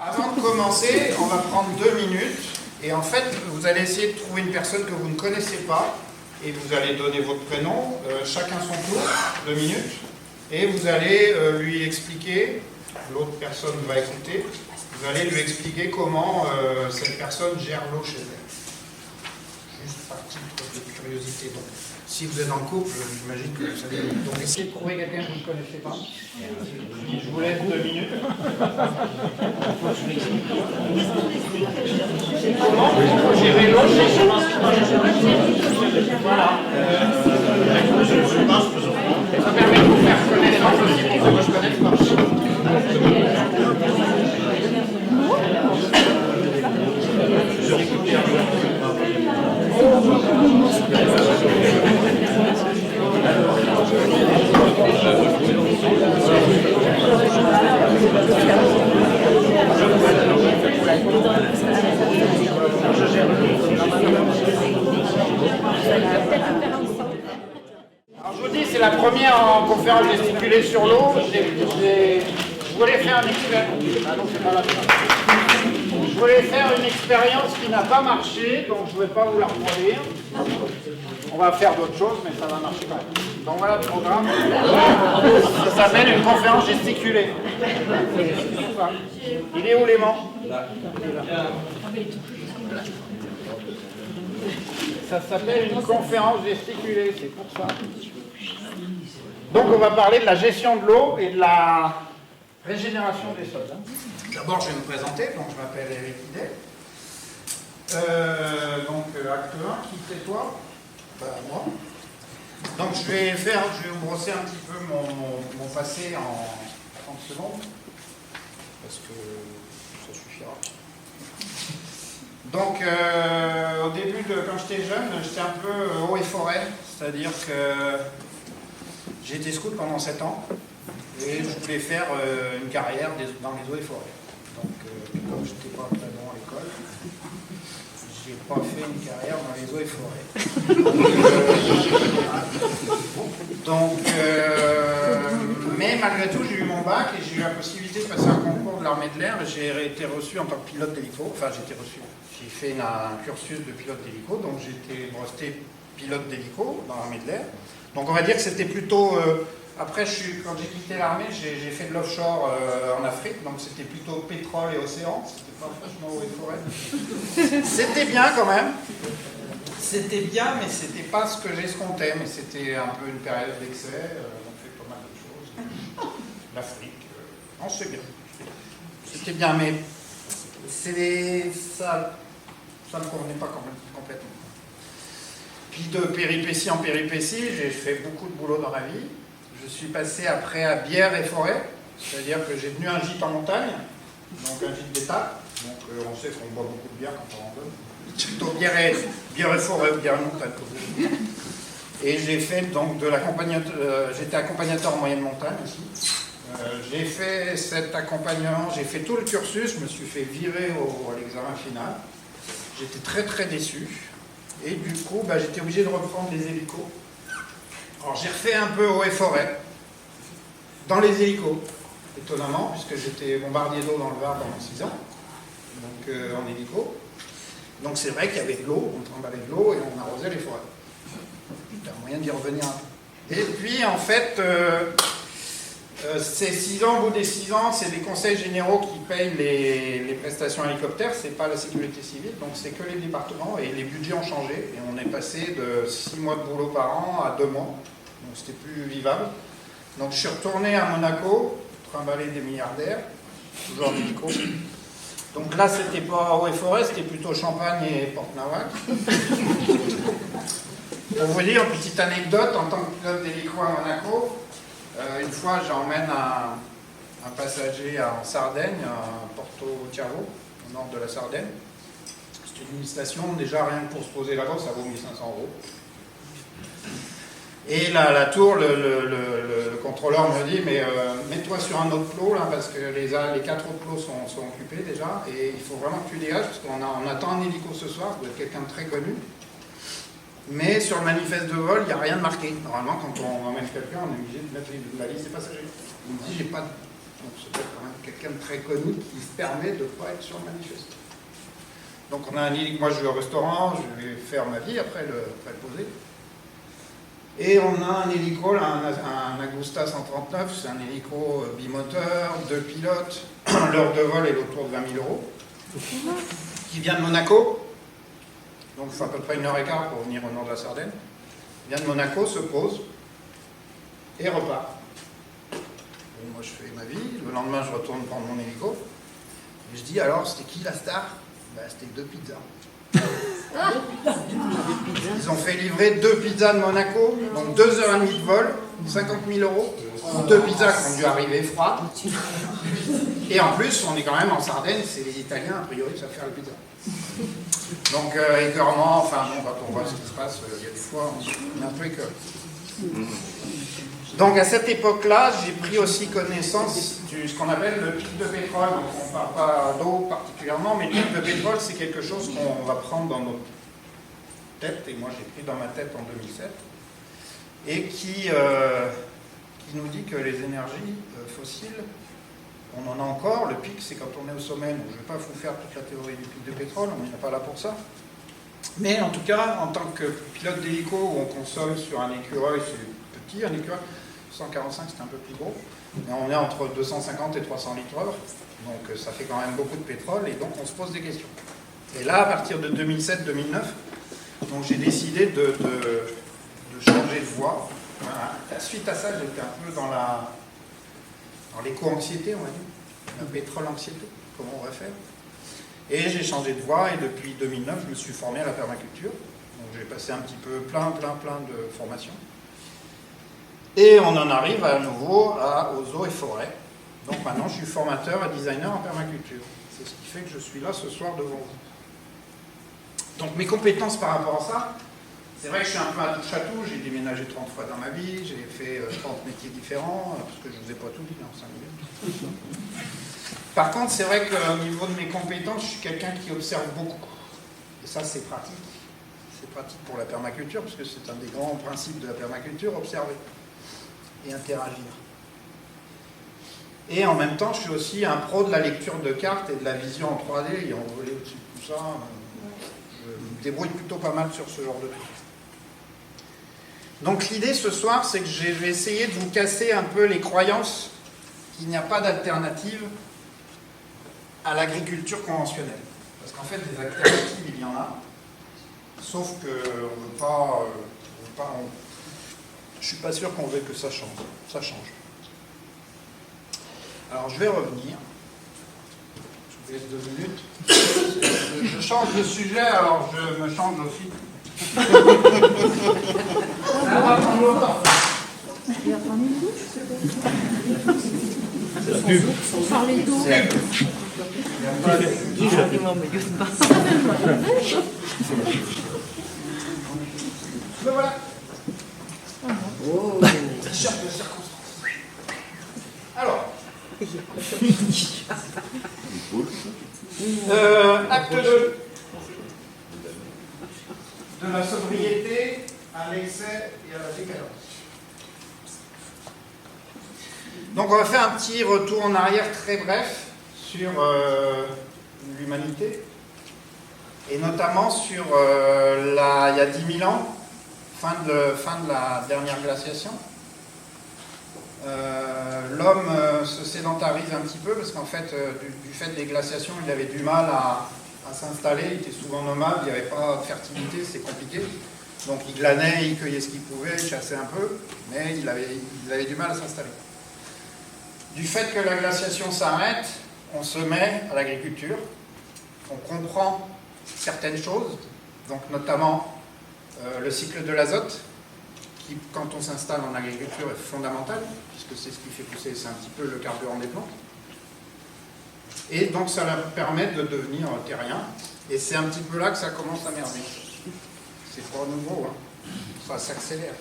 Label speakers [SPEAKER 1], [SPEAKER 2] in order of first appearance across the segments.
[SPEAKER 1] Avant de commencer, on va prendre 2 minutes et en fait, vous allez essayer de trouver une personne que vous ne connaissez pas et vous allez donner votre prénom, chacun son tour, 2 minutes, et vous allez lui expliquer, l'autre personne va écouter, vous allez lui expliquer comment cette personne gère l'eau chez elle. Juste par titre de curiosité. Donc, si vous êtes en couple, j'imagine que vous savez. Donc essayez de trouver quelqu'un que vous ne connaissez pas. Je vous laisse 2 minutes. Comment il faut gérer l'eau chez vous? Voilà. Ça permet de vous faire connaissance aussi pour ceux que je connais pas. Alors je vous dis, c'est la première en conférence gesticulée sur l'eau. Je voulais faire une expérience. Ah non, c'est pas la peine. Je voulais faire une expérience qui n'a pas marché, donc je ne vais pas vous la reproduire. On va faire d'autres choses, mais ça va marcher quand même. Donc voilà le programme. Ça s'appelle une conférence gesticulée. Il est où l'aimant? Ça s'appelle une conférence gesticulée, c'est pour ça. Donc on va parler de la gestion de l'eau et de la régénération des sols. D'abord je vais me présenter, donc je m'appelle Eric Hidet. Acte 1, qui c'est toi? Moi. Donc je vais vous brosser un petit peu mon passé en 30 secondes, parce que ça suffira. Donc au début, quand j'étais jeune, j'étais un peu eau et forêt, c'est-à-dire que j'ai été scout pendant 7 ans, et je voulais faire une carrière dans les eaux et forêts. Donc comme je n'étais pas très bon à l'école, j'ai pas fait une carrière dans les eaux et forêts. Mais malgré tout, j'ai eu mon bac et j'ai eu la possibilité de passer un concours de l'armée de l'air. J'ai été reçu en tant que pilote d'hélico. Enfin, j'ai été reçu. J'ai fait un cursus de pilote d'hélico, donc j'ai été breveté pilote d'hélico dans l'armée de l'air. Donc on va dire que c'était plutôt... Après, quand j'ai quitté l'armée, j'ai fait de l'offshore en Afrique, donc c'était plutôt pétrole et océan. C'était pas franchement eau et forêt. C'était bien quand même. C'était bien, mais c'était pas ce que j'escomptais. Mais c'était un peu une période d'excès. On fait pas mal de choses. L'Afrique, on sait bien. C'était bien, mais ça ne convenait pas quand même complètement. Puis de péripétie en péripétie, j'ai fait beaucoup de boulot dans ma vie. Je suis passé après à bière et forêt, c'est-à-dire que j'ai tenu un gîte en montagne, donc un gîte d'étape. Donc on sait qu'on boit beaucoup de bière quand on en donne. Plutôt bière et forêt ou bière et montagne. Et j'ai fait donc de l'accompagnateur, j'étais accompagnateur en moyenne montagne aussi. J'ai fait cet accompagnement, j'ai fait tout le cursus, je me suis fait virer à l'examen final. J'étais très très déçu. Et du coup, j'étais obligé de reprendre les hélicos. Alors j'ai refait un peu eau et forêt, dans les hélicos, étonnamment, puisque j'étais bombardier d'eau dans le Var pendant 6 ans, donc en hélico. Donc c'est vrai qu'il y avait de l'eau, on trimballait de l'eau et on arrosait les forêts. C'était un moyen d'y revenir un peu. Et puis en fait, ces 6 ans, au bout des 6 ans, c'est les conseils généraux qui payent les prestations hélicoptères, c'est pas la sécurité civile, donc c'est que les départements et les budgets ont changé. Et on est passé de 6 mois de boulot par an à 2 mois, donc c'était plus vivable. Donc je suis retourné à Monaco, trimballer des milliardaires, toujours en hélico. Donc là, c'était pas eau et forêt, c'était plutôt Champagne et Port-Nawak. Pour vous dire, une petite anecdote, en tant que pilote d'hélico à Monaco, une fois, j'emmène un passager en Sardaigne, à Porto Cervo, au nord de la Sardaigne. C'est une station, déjà rien que pour se poser là-bas, ça vaut 1500 €. Et la tour, le contrôleur me dit, mais mets-toi sur un autre plot, là, parce que les 4 autres plots sont occupés déjà, et il faut vraiment que tu dégages, parce qu'on attend un hélico ce soir, vous êtes quelqu'un de très connu. Mais sur le manifeste de vol, il n'y a rien de marqué. Normalement, quand on emmène quelqu'un, on est obligé de mettre la liste des passagers. Il me dit, j'ai pas Donc c'est peut-être quand même quelqu'un de très connu qui se permet de ne pas être sur le manifeste. Donc on a un hélico, moi je vais au restaurant, je vais faire ma vie après le poser. Et on a un hélico, là, un Agusta 139, c'est un hélico bimoteur, 2 pilotes, l'heure de vol est autour de 20 000 €, qui vient de Monaco, donc il faut à peu près 1h15 pour venir au nord de la Sardaigne, vient de Monaco, se pose, et repart. Bon, moi je fais ma vie, le lendemain je retourne prendre mon hélico, et je dis alors c'était qui la star? Ben, c'était 2 pizzas. Ils ont fait livrer 2 pizzas de Monaco, donc 2h30 de vol, 50 000 €, pour 2 pizzas qui ont dû arriver froides. Et en plus, on est quand même en Sardaigne, c'est les Italiens a priori qui savent faire les pizzas. Donc écœurement, enfin bon, quand on voit ce qui se passe, il y a des fois, on est un peu écœuré. Donc à cette époque-là, j'ai pris aussi connaissance de ce qu'on appelle le pic de pétrole. Donc on ne parle pas d'eau particulièrement, mais le pic de pétrole, c'est quelque chose qu'on va prendre dans notre tête, et moi j'ai pris dans ma tête en 2007, et qui nous dit que les énergies fossiles, on en a encore. Le pic, c'est quand on est au sommet. Donc je ne vais pas vous faire toute la théorie du pic de pétrole, on n'est pas là pour ça. Mais en tout cas, en tant que pilote d'hélico, où on consomme sur un écureuil, c'est petit, un écureuil, 145 c'est un peu plus gros, mais on est entre 250 et 300 litres/heure, donc ça fait quand même beaucoup de pétrole, et donc on se pose des questions. Et là, à partir de 2007-2009, donc j'ai décidé de changer de voie. Voilà. Suite à ça, j'étais un peu dans l'éco-anxiété, on va dire, la pétrole-anxiété, comment on va faire. Et j'ai changé de voie, et depuis 2009, je me suis formé à la permaculture. Donc j'ai passé un petit peu plein de formations. Et on en arrive à nouveau aux eaux et forêts. Donc maintenant, je suis formateur et designer en permaculture. C'est ce qui fait que je suis là ce soir devant vous. Donc mes compétences par rapport à ça, c'est vrai que je suis un peu à touche à tout. J'ai déménagé 30 fois dans ma vie, j'ai fait 30 métiers différents, parce que je ne vous ai pas tout dit en 5 minutes. Par contre, c'est vrai qu'au niveau de mes compétences, je suis quelqu'un qui observe beaucoup. Et ça, c'est pratique. C'est pratique pour la permaculture, parce que c'est un des grands principes de la permaculture, observer et interagir. Et en même temps, je suis aussi un pro de la lecture de cartes et de la vision en 3D, ayant volé au-dessus de tout ça. Je me débrouille plutôt pas mal sur ce genre de trucs. Donc l'idée ce soir, c'est que je vais essayer de vous casser un peu les croyances qu'il n'y a pas d'alternative à l'agriculture conventionnelle. Parce qu'en fait, des alternatives, il y en a, sauf qu'on ne veut pas... je ne suis pas sûr qu'on veuille que ça change. Ça change. Alors, je vais revenir. Je vous laisse 2 minutes. Je change de sujet, alors je me change aussi. Ça va prendre longtemps.
[SPEAKER 2] Il va prendre une douche, pour parler d'eau.
[SPEAKER 1] Le voilà.
[SPEAKER 3] Oh.
[SPEAKER 1] T-shirt de circonstance. Alors. Acte 2. De la sobriété à l'excès et à la décadence. Donc on va faire un petit retour en arrière très bref sur l'humanité, et notamment sur il y a 10 000 ans, fin de la dernière glaciation. L'homme se sédentarise un petit peu parce qu'en fait, du fait des glaciations, il avait du mal à s'installer, il était souvent nomade, il n'y avait pas de fertilité, c'est compliqué. Donc il glanait, il cueillait ce qu'il pouvait, il chassait un peu, mais il avait du mal à s'installer. Du fait que la glaciation s'arrête, on se met à l'agriculture, on comprend certaines choses, donc notamment le cycle de l'azote, qui, quand on s'installe en agriculture, est fondamental, puisque c'est ce qui fait pousser, c'est un petit peu le carburant des plantes. Et donc ça leur permet de devenir terrien, et c'est un petit peu là que ça commence à merder. C'est pas nouveau, hein. Ça s'accélère.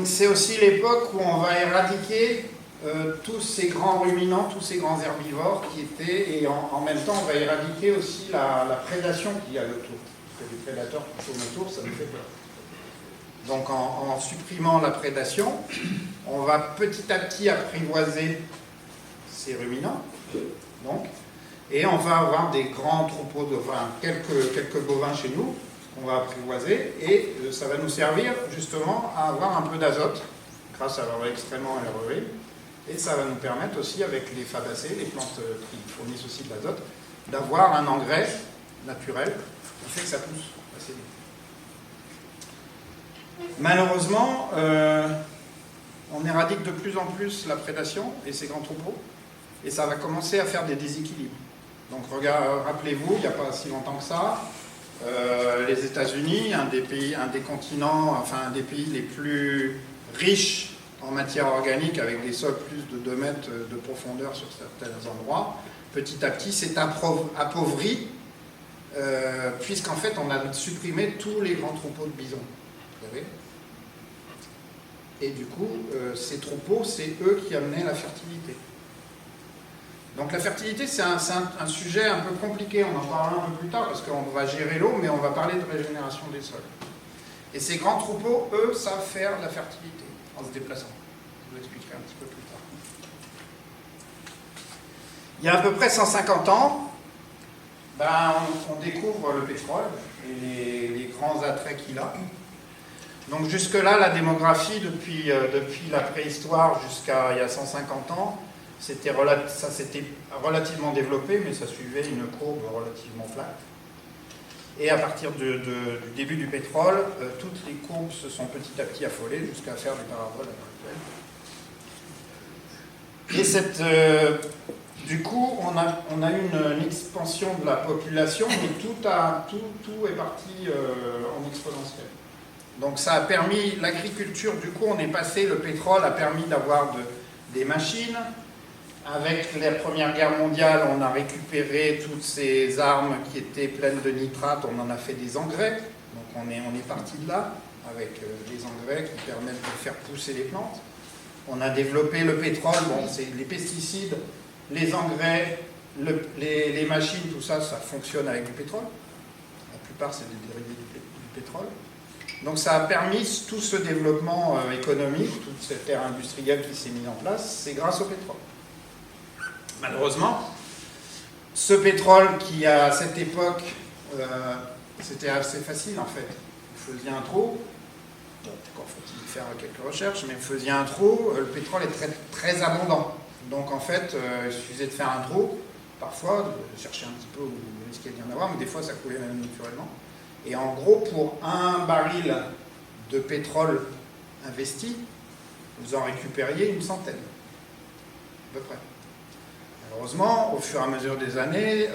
[SPEAKER 1] C'est aussi l'époque où on va éradiquer tous ces grands ruminants, tous ces grands herbivores qui étaient, et en même temps on va éradiquer aussi la prédation qu'il y a autour. Parce que les prédateurs qui tournent autour, ça nous fait peur. Donc en supprimant la prédation, on va petit à petit apprivoiser ces ruminants, donc, et on va avoir des grands troupeaux, enfin quelques bovins chez nous, qu'on va apprivoiser, et ça va nous servir justement à avoir un peu d'azote, grâce à leur extrêmement aérobie, et ça va nous permettre aussi, avec les fabacées, les plantes qui fournissent aussi de l'azote, d'avoir un engrais naturel qui fait que ça pousse assez vite. Malheureusement, on éradique de plus en plus la prédation et ces grands troupeaux, et ça va commencer à faire des déséquilibres. Donc rappelez-vous, il n'y a pas si longtemps que ça, les États-Unis, un des continents, enfin un des pays les plus riches en matière organique, avec des sols plus de 2 mètres de profondeur sur certains endroits, petit à petit s'est appauvri, puisqu'en fait on a supprimé tous les grands troupeaux de bisons. Vous savez ? Et du coup, ces troupeaux, c'est eux qui amenaient la fertilité. Donc la fertilité, c'est un sujet un peu compliqué, on en parlera un peu plus tard, parce qu'on va gérer l'eau, mais on va parler de régénération des sols. Et ces grands troupeaux, eux, savent faire de la fertilité, en se déplaçant. Je vous expliquerai un petit peu plus tard. Il y a à peu près 150 ans, on découvre le pétrole et les grands attraits qu'il a. Donc jusque-là, la démographie, depuis la préhistoire jusqu'à il y a 150 ans, ça s'était relativement développé, mais ça suivait une courbe relativement plate. Et à partir du début du pétrole, toutes les courbes se sont petit à petit affolées jusqu'à faire des paraboles à l'heure actuelle. Et du coup, on a eu une expansion de la population, mais tout est parti en exponentiel. Donc ça a permis l'agriculture, du coup on est passé, le pétrole a permis d'avoir des machines. Avec la Première Guerre mondiale, on a récupéré toutes ces armes qui étaient pleines de nitrates, on en a fait des engrais. Donc on est parti de là, avec les engrais qui permettent de faire pousser les plantes. On a développé le pétrole, c'est les pesticides, les engrais, les machines, tout ça, ça fonctionne avec du pétrole. La plupart, c'est des dérivés du pétrole. Donc ça a permis tout ce développement économique, toute cette ère industrielle qui s'est mise en place, c'est grâce au pétrole. Malheureusement, ce pétrole qui, à cette époque, c'était assez facile en fait. Vous faisiez un trou, encore faut-il faire quelques recherches, mais vous faisiez un trou, le pétrole est très, très abondant. Donc en fait, il suffisait de faire un trou, parfois, de chercher un petit peu où il risquait d'y en avoir, mais des fois ça coulait même naturellement. Et en gros, pour un baril de pétrole investi, vous en récupériez une centaine, à peu près. Malheureusement, au fur et à mesure des années,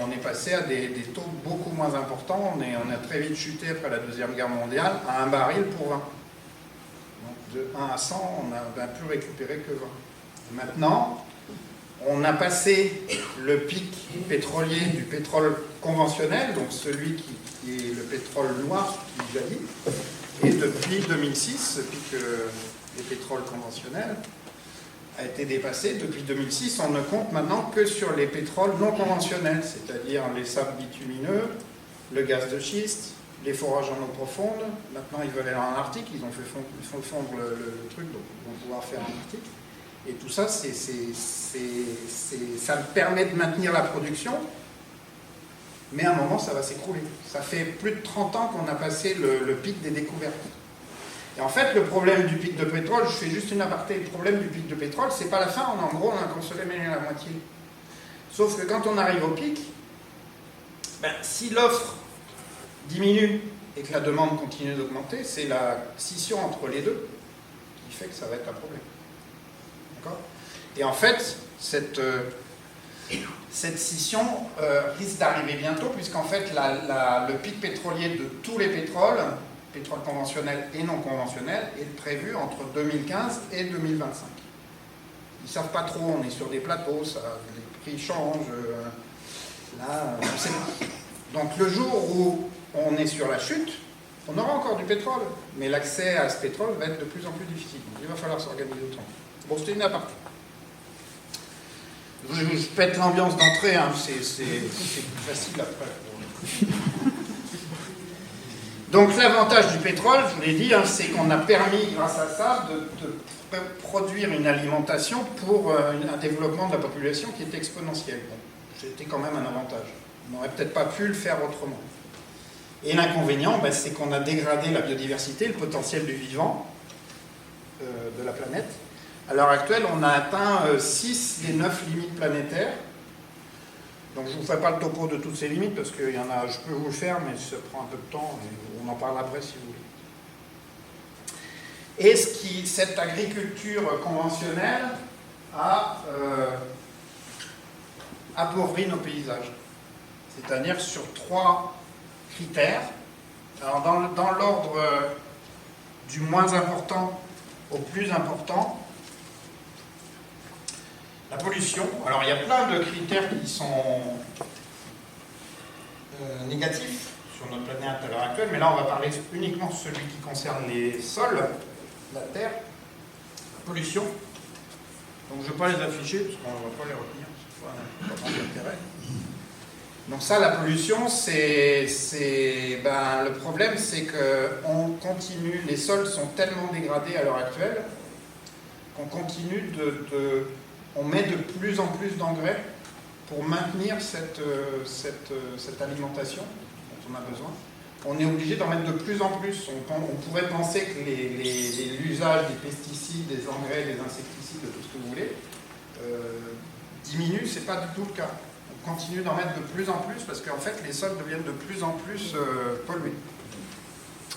[SPEAKER 1] on est passé à des taux beaucoup moins importants. On a très vite chuté après la Deuxième Guerre mondiale à un baril pour 20. Donc de 1 à 100, on n'a pu récupérer que 20. Maintenant, on a passé le pic pétrolier du pétrole conventionnel, donc celui qui est le pétrole noir, qui est déjà dit, et depuis 2006, ce pic des pétroles conventionnels a été dépassé. Depuis 2006, on ne compte maintenant que sur les pétroles non conventionnels, c'est-à-dire les sables bitumineux, le gaz de schiste, les forages en eau profonde. Maintenant, ils veulent aller en Arctique, ils font fondre le truc, donc ils vont pouvoir faire en Arctique. Et tout ça, ça permet de maintenir la production, mais à un moment, ça va s'écrouler. Ça fait plus de 30 ans qu'on a passé le pic des découvertes. Et en fait, le problème du pic de pétrole, je fais juste une aparté, le problème du pic de pétrole, c'est pas la fin, en gros, on a consommé la moitié. Sauf que quand on arrive au pic, si l'offre diminue et que la demande continue d'augmenter, c'est la scission entre les deux qui fait que ça va être un problème. D'accord ? Et en fait, cette scission risque d'arriver bientôt, puisqu'en fait, le pic pétrolier de tous les pétroles conventionnel et non conventionnel, est prévu entre 2015 et 2025. Ils ne savent pas trop, on est sur des plateaux, les prix changent, là, on ne sait pas. Donc le jour où on est sur la chute, on aura encore du pétrole, mais l'accès à ce pétrole va être de plus en plus difficile. Donc il va falloir s'organiser autrement. Bon, c'était une aparté. Je pète l'ambiance d'entrée, hein, c'est plus facile après. Donc l'avantage du pétrole, je vous l'ai dit, hein, c'est qu'on a permis, grâce à ça, de produire une alimentation pour un développement de la population qui est exponentiel. Bon, c'était quand même un avantage. On n'aurait peut-être pas pu le faire autrement. Et l'inconvénient, ben, c'est qu'on a dégradé la biodiversité, le potentiel du vivant de la planète. À l'heure actuelle, on a atteint 6 des 9 limites planétaires. Donc je ne vous fais pas le topo de toutes ces limites, parce qu'il y en a, je peux vous le faire, mais ça prend un peu de temps, et on en parle après si vous voulez. Et cette agriculture conventionnelle a appauvri nos paysages. C'est-à-dire sur 3 critères. Alors dans l'ordre du moins important au plus important, la pollution. Alors il y a plein de critères qui sont négatifs sur notre planète à l'heure actuelle, mais là on va parler uniquement de celui qui concerne les sols, la terre, la pollution. Donc je ne vais pas les afficher parce qu'on ne va pas les retenir, c'est pas grand intérêt. Donc ça, la pollution, le problème, c'est qu'on continue, les sols sont tellement dégradés à l'heure actuelle qu'on continue on met de plus en plus d'engrais pour maintenir cette alimentation dont on a besoin. On est obligé d'en mettre de plus en plus. On pourrait penser que l'usage des pesticides, des engrais, des insecticides, de tout ce que vous voulez, diminue. C'est pas du tout le cas. On continue d'en mettre de plus en plus parce qu'en fait les sols deviennent de plus en plus pollués.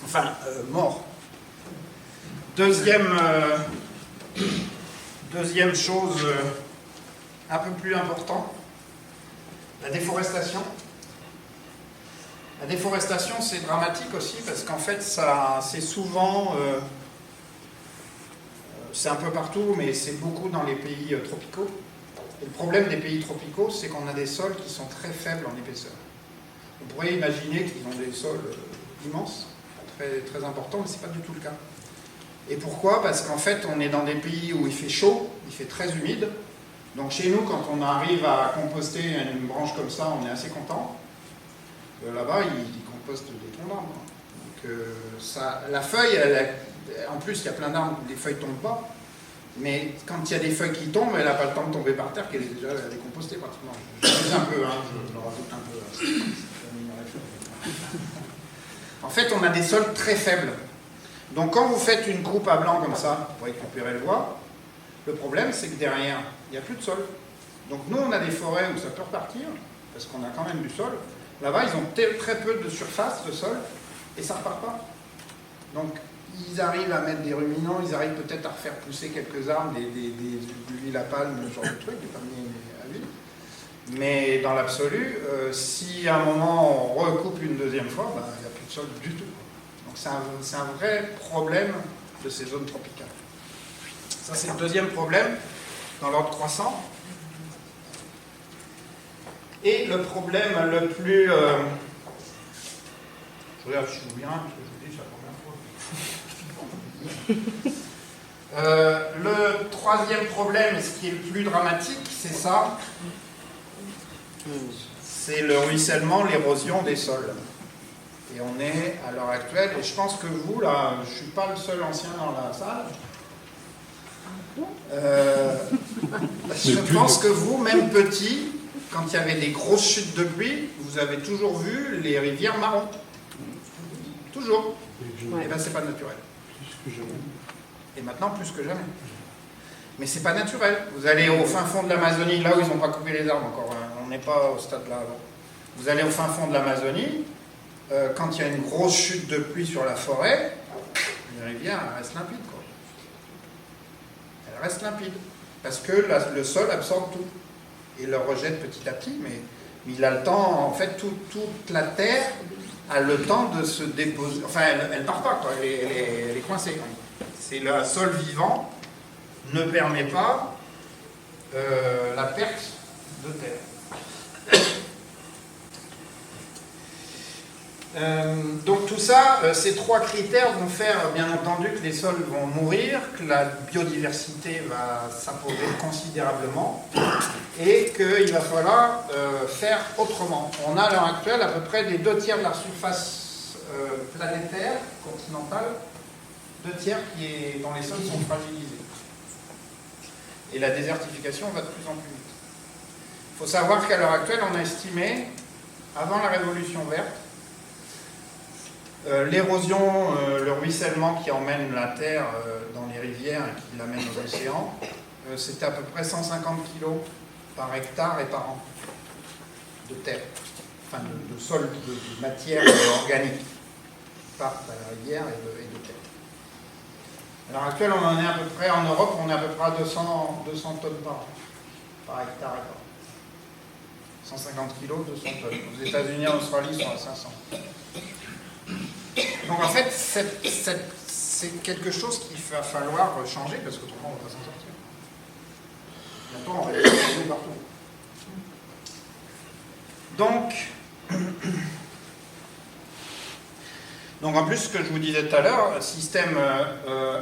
[SPEAKER 1] Enfin, morts. Deuxième chose un peu plus importante, la déforestation. La déforestation, c'est dramatique aussi parce qu'en fait, c'est souvent, c'est un peu partout, mais c'est beaucoup dans les pays tropicaux. Et le problème des pays tropicaux, c'est qu'on a des sols qui sont très faibles en épaisseur. On pourrait imaginer qu'ils ont des sols immenses, très, très importants, mais ce n'est pas du tout le cas. Et pourquoi? Parce qu'en fait, on est dans des pays où il fait chaud, il fait très humide. Donc chez nous, quand on arrive à composter une branche comme ça, on est assez content. Là-bas, ils compostent des troncs d'arbres. Donc la feuille, en plus, il y a plein d'arbres où les feuilles ne tombent pas. Mais quand il y a des feuilles qui tombent, elle n'a pas le temps de tomber par terre, qu'elle est déjà décompostée pratiquement. Je un peu, hein, je le rajoute un peu. En fait, on a des sols très faibles. Donc quand vous faites une coupe à blanc comme ça, pour récupérer le bois, le problème c'est que derrière, il n'y a plus de sol. Donc nous, on a des forêts où ça peut repartir, parce qu'on a quand même du sol. Là-bas, ils ont très peu de surface de sol, et ça ne repart pas. Donc ils arrivent à mettre des ruminants, ils arrivent peut-être à refaire pousser quelques arbres, de l'huile à palme, ce genre de truc, des palmiers à huile. Mais dans l'absolu, si à un moment on recoupe une deuxième fois, il n'y a plus de sol du tout. Donc c'est un vrai problème de ces zones tropicales. Ça c'est le deuxième problème dans l'ordre croissant. Et le problème le plus... je regarde si je vous viens, parce que je vous dis, c'est la première fois. Le troisième problème, et ce qui est le plus dramatique, c'est ça. C'est le ruissellement, l'érosion des sols. Et on est, à l'heure actuelle, et je pense que vous, là, je ne suis pas le seul ancien dans la salle. Je pense que vous, même petit, quand il y avait des grosses chutes de pluie, vous avez toujours vu les rivières marron. Toujours. Et bien, c'est pas naturel. Et maintenant, plus que jamais. Mais c'est pas naturel. Vous allez au fin fond de l'Amazonie, là où ils n'ont pas coupé les arbres encore. On n'est pas au stade là. Vous allez au fin fond de l'Amazonie. Quand il y a une grosse chute de pluie sur la forêt, les rivières restent limpides, quoi. Elles restent limpides. Parce que le sol absorbe tout. Et le rejette petit à petit, mais il a le temps, en fait, toute la terre a le temps de se déposer. Enfin, elle ne part pas, quoi. Elle est coincée. C'est le sol vivant ne permet pas la perte de terre. Donc tout ça, ces trois critères vont faire bien entendu que les sols vont mourir, que la biodiversité va s'appauvrir considérablement et qu'il va falloir faire autrement. On a à l'heure actuelle à peu près les 2 tiers de la surface planétaire, continental, 2 tiers dont les sols sont fragilisés. Et la désertification va de plus en plus vite. Il faut savoir qu'à l'heure actuelle, on a estimé, avant la révolution verte, l'érosion, le ruissellement qui emmène la terre dans les rivières et qui l'amène aux océans, c'était à peu près 150 kg par hectare et par an de terre, enfin de sol, de matière organique qui partent à la rivière et de terre. À l'heure actuelle, on en est à peu près, en Europe, on est à peu près à 200 tonnes par hectare et par an. 150 kg, 200 tonnes. Aux États-Unis et en Australie, ils sont à 500. Donc en fait, c'est quelque chose qu'il va falloir changer parce qu'autrement, on ne va pas s'en sortir. Bientôt, on va être partout. Donc en plus, ce que je vous disais tout à l'heure, le système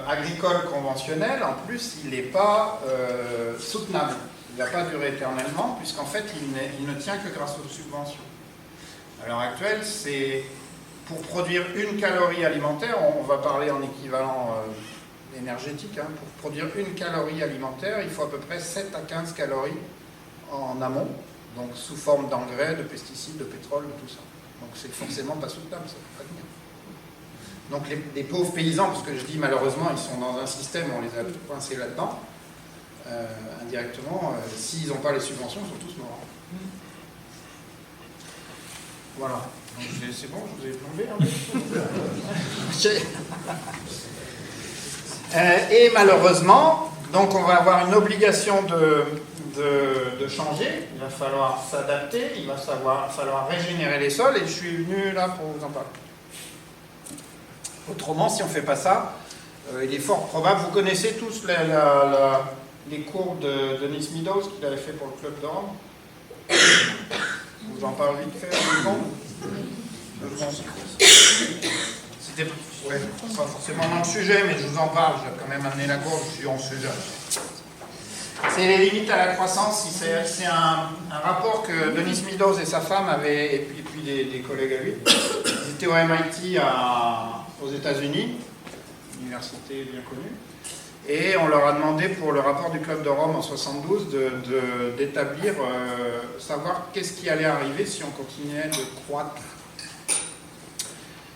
[SPEAKER 1] agricole conventionnel, en plus, il n'est pas soutenable. Il ne va pas durer éternellement, puisqu'en fait, il ne tient que grâce aux subventions. À l'heure actuelle, c'est pour produire 1 calorie alimentaire, on va parler en équivalent énergétique, hein, pour produire 1 calorie alimentaire, il faut à peu près 7 à 15 calories en amont, donc sous forme d'engrais, de pesticides, de pétrole, de tout ça. Donc c'est forcément pas soutenable, ça ne peut pas tenir. Donc les pauvres paysans, parce que je dis malheureusement, ils sont dans un système, on les a coincés là-dedans, indirectement, s'ils n'ont pas les subventions, ils sont tous morts. Voilà. C'est bon, je vous ai plombé et malheureusement, donc on va avoir une obligation de changer, il va falloir s'adapter, il va falloir régénérer les sols, et je suis venu là pour vous en parler. Autrement, si on ne fait pas ça, il est fort probable, vous connaissez tous les courbes de Denis Meadows qu'il avait fait pour le Club de Rome. Je vous en parle vite fait, c'était pas forcément dans le sujet, mais je vous en parle, je vais quand même amener la courbe, je suis en sujet. C'est les limites à la croissance, c'est un rapport que Denis Meadows et sa femme avaient, et puis des collègues à lui. Ils étaient au MIT aux États-Unis, université bien connue, et on leur a demandé pour le rapport du Club de Rome en 72 d'établir, savoir qu'est-ce qui allait arriver si on continuait de croître.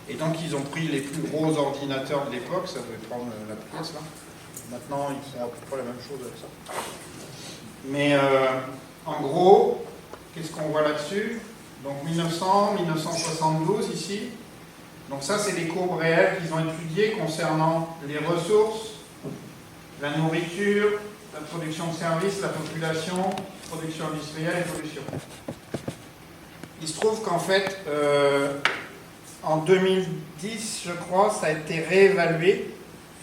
[SPEAKER 1] Et donc ils ont pris les plus gros ordinateurs de l'époque, ça devait prendre la pièce là. Maintenant ils font à peu près la même chose avec ça. Mais en gros, qu'est-ce qu'on voit là-dessus? Donc 1900, 1972 ici. Donc ça c'est les courbes réelles qu'ils ont étudiées concernant les ressources, la nourriture, la production de services, la population, production industrielle et pollution. Il se trouve qu'en fait, en 2010, je crois, ça a été réévalué.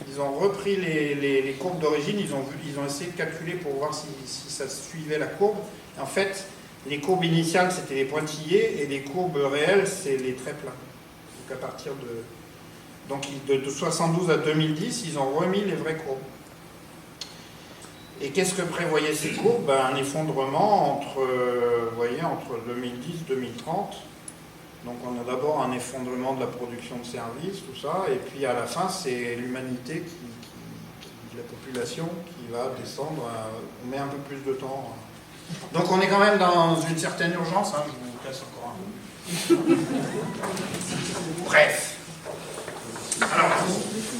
[SPEAKER 1] Ils ont repris les courbes d'origine, ils ont essayé de calculer pour voir si ça suivait la courbe. En fait, les courbes initiales, c'était les pointillés, et les courbes réelles, c'est les traits plats. Donc à partir de 72 à 2010, ils ont remis les vraies courbes. Et qu'est-ce que prévoyaient ces courbes? Un effondrement entre 2010 et 2030. Donc on a d'abord un effondrement de la production de services, tout ça, et puis à la fin, c'est l'humanité, la population qui va descendre, on met un peu plus de temps. Donc on est quand même dans une certaine urgence, hein, je vous casse encore un peu. Bref. Alors,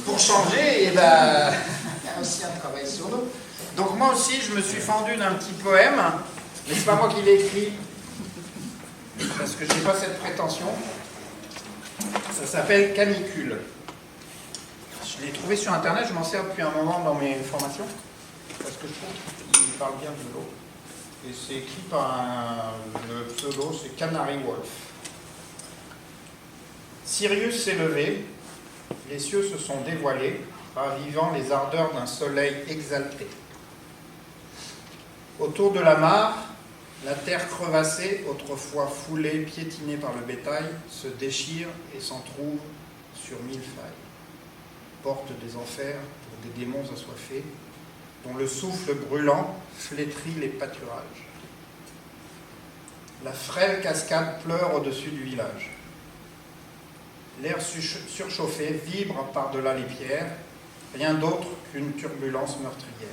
[SPEAKER 1] pour changer, il y a aussi un travail sur nous. Donc moi aussi, je me suis fendu d'un petit poème, mais c'est pas moi qui l'ai écrit, parce que je n'ai pas cette prétention. Ça s'appelle Canicule. Je l'ai trouvé sur internet, je m'en sers depuis un moment dans mes formations, parce que je trouve qu'il parle bien de l'eau. Et c'est écrit par le pseudo, c'est Canary Wolf. Sirius s'est levé, les cieux se sont dévoilés, ravivant les ardeurs d'un soleil exalté. Autour de la mare, la terre crevassée, autrefois foulée, piétinée par le bétail, se déchire et s'en trouve sur 1000 failles. Porte des enfers pour des démons assoiffés, dont le souffle brûlant flétrit les pâturages. La frêle cascade pleure au-dessus du village. L'air surchauffé vibre par-delà les pierres, rien d'autre qu'une turbulence meurtrière.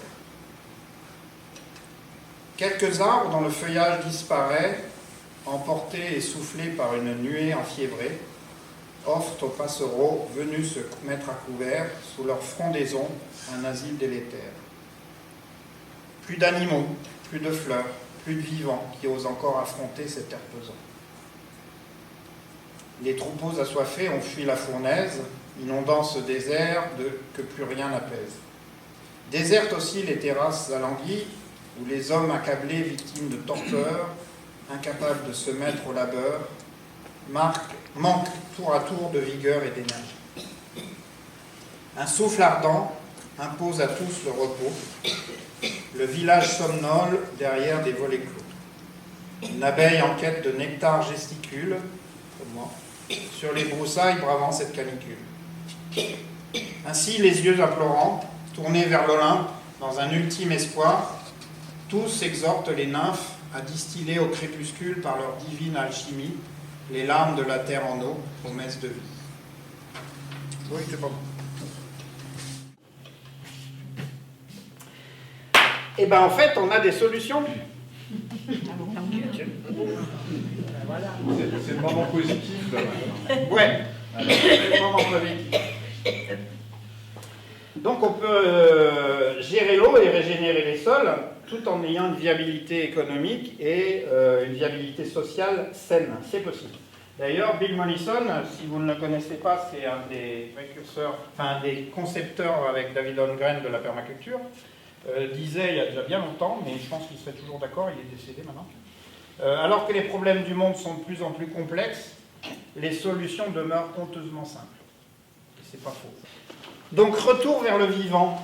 [SPEAKER 1] Quelques arbres dont le feuillage disparaît, emportés et soufflés par une nuée enfiévrée, offrent aux passereaux venus se mettre à couvert sous leur frondaison un asile délétère. Plus d'animaux, plus de fleurs, plus de vivants qui osent encore affronter cet air pesant. Les troupeaux assoiffés ont fui la fournaise, inondant ce désert que plus rien n'apaise. Désertent aussi les terrasses alanguies, où les hommes accablés, victimes de torpeur, incapables de se mettre au labeur, manquent tour à tour de vigueur et d'énergie. Un souffle ardent impose à tous le repos. Le village somnole derrière des volets clos. Une abeille en quête de nectar gesticule, comme moi, sur les broussailles bravant cette canicule. Ainsi, les yeux implorants, tournés vers l'Olympe, dans un ultime espoir, tous exhortent les nymphes à distiller au crépuscule par leur divine alchimie les larmes de la terre en eau, promesse de vie. Oui, c'est pas bon. Eh bien, en fait, on a des solutions.
[SPEAKER 3] C'est le moment positif, là.
[SPEAKER 1] Ouais, c'est le moment positif. Donc, on peut gérer l'eau et régénérer les sols tout en ayant une viabilité économique et une viabilité sociale saine. C'est possible. D'ailleurs, Bill Mollison, si vous ne le connaissez pas, c'est un des précurseurs, enfin un des concepteurs avec David Holmgren de la permaculture, disait il y a déjà bien longtemps, mais je pense qu'il serait toujours d'accord, il est décédé maintenant, alors que les problèmes du monde sont de plus en plus complexes, les solutions demeurent honteusement simples. Et c'est pas faux. Donc, retour vers le vivant.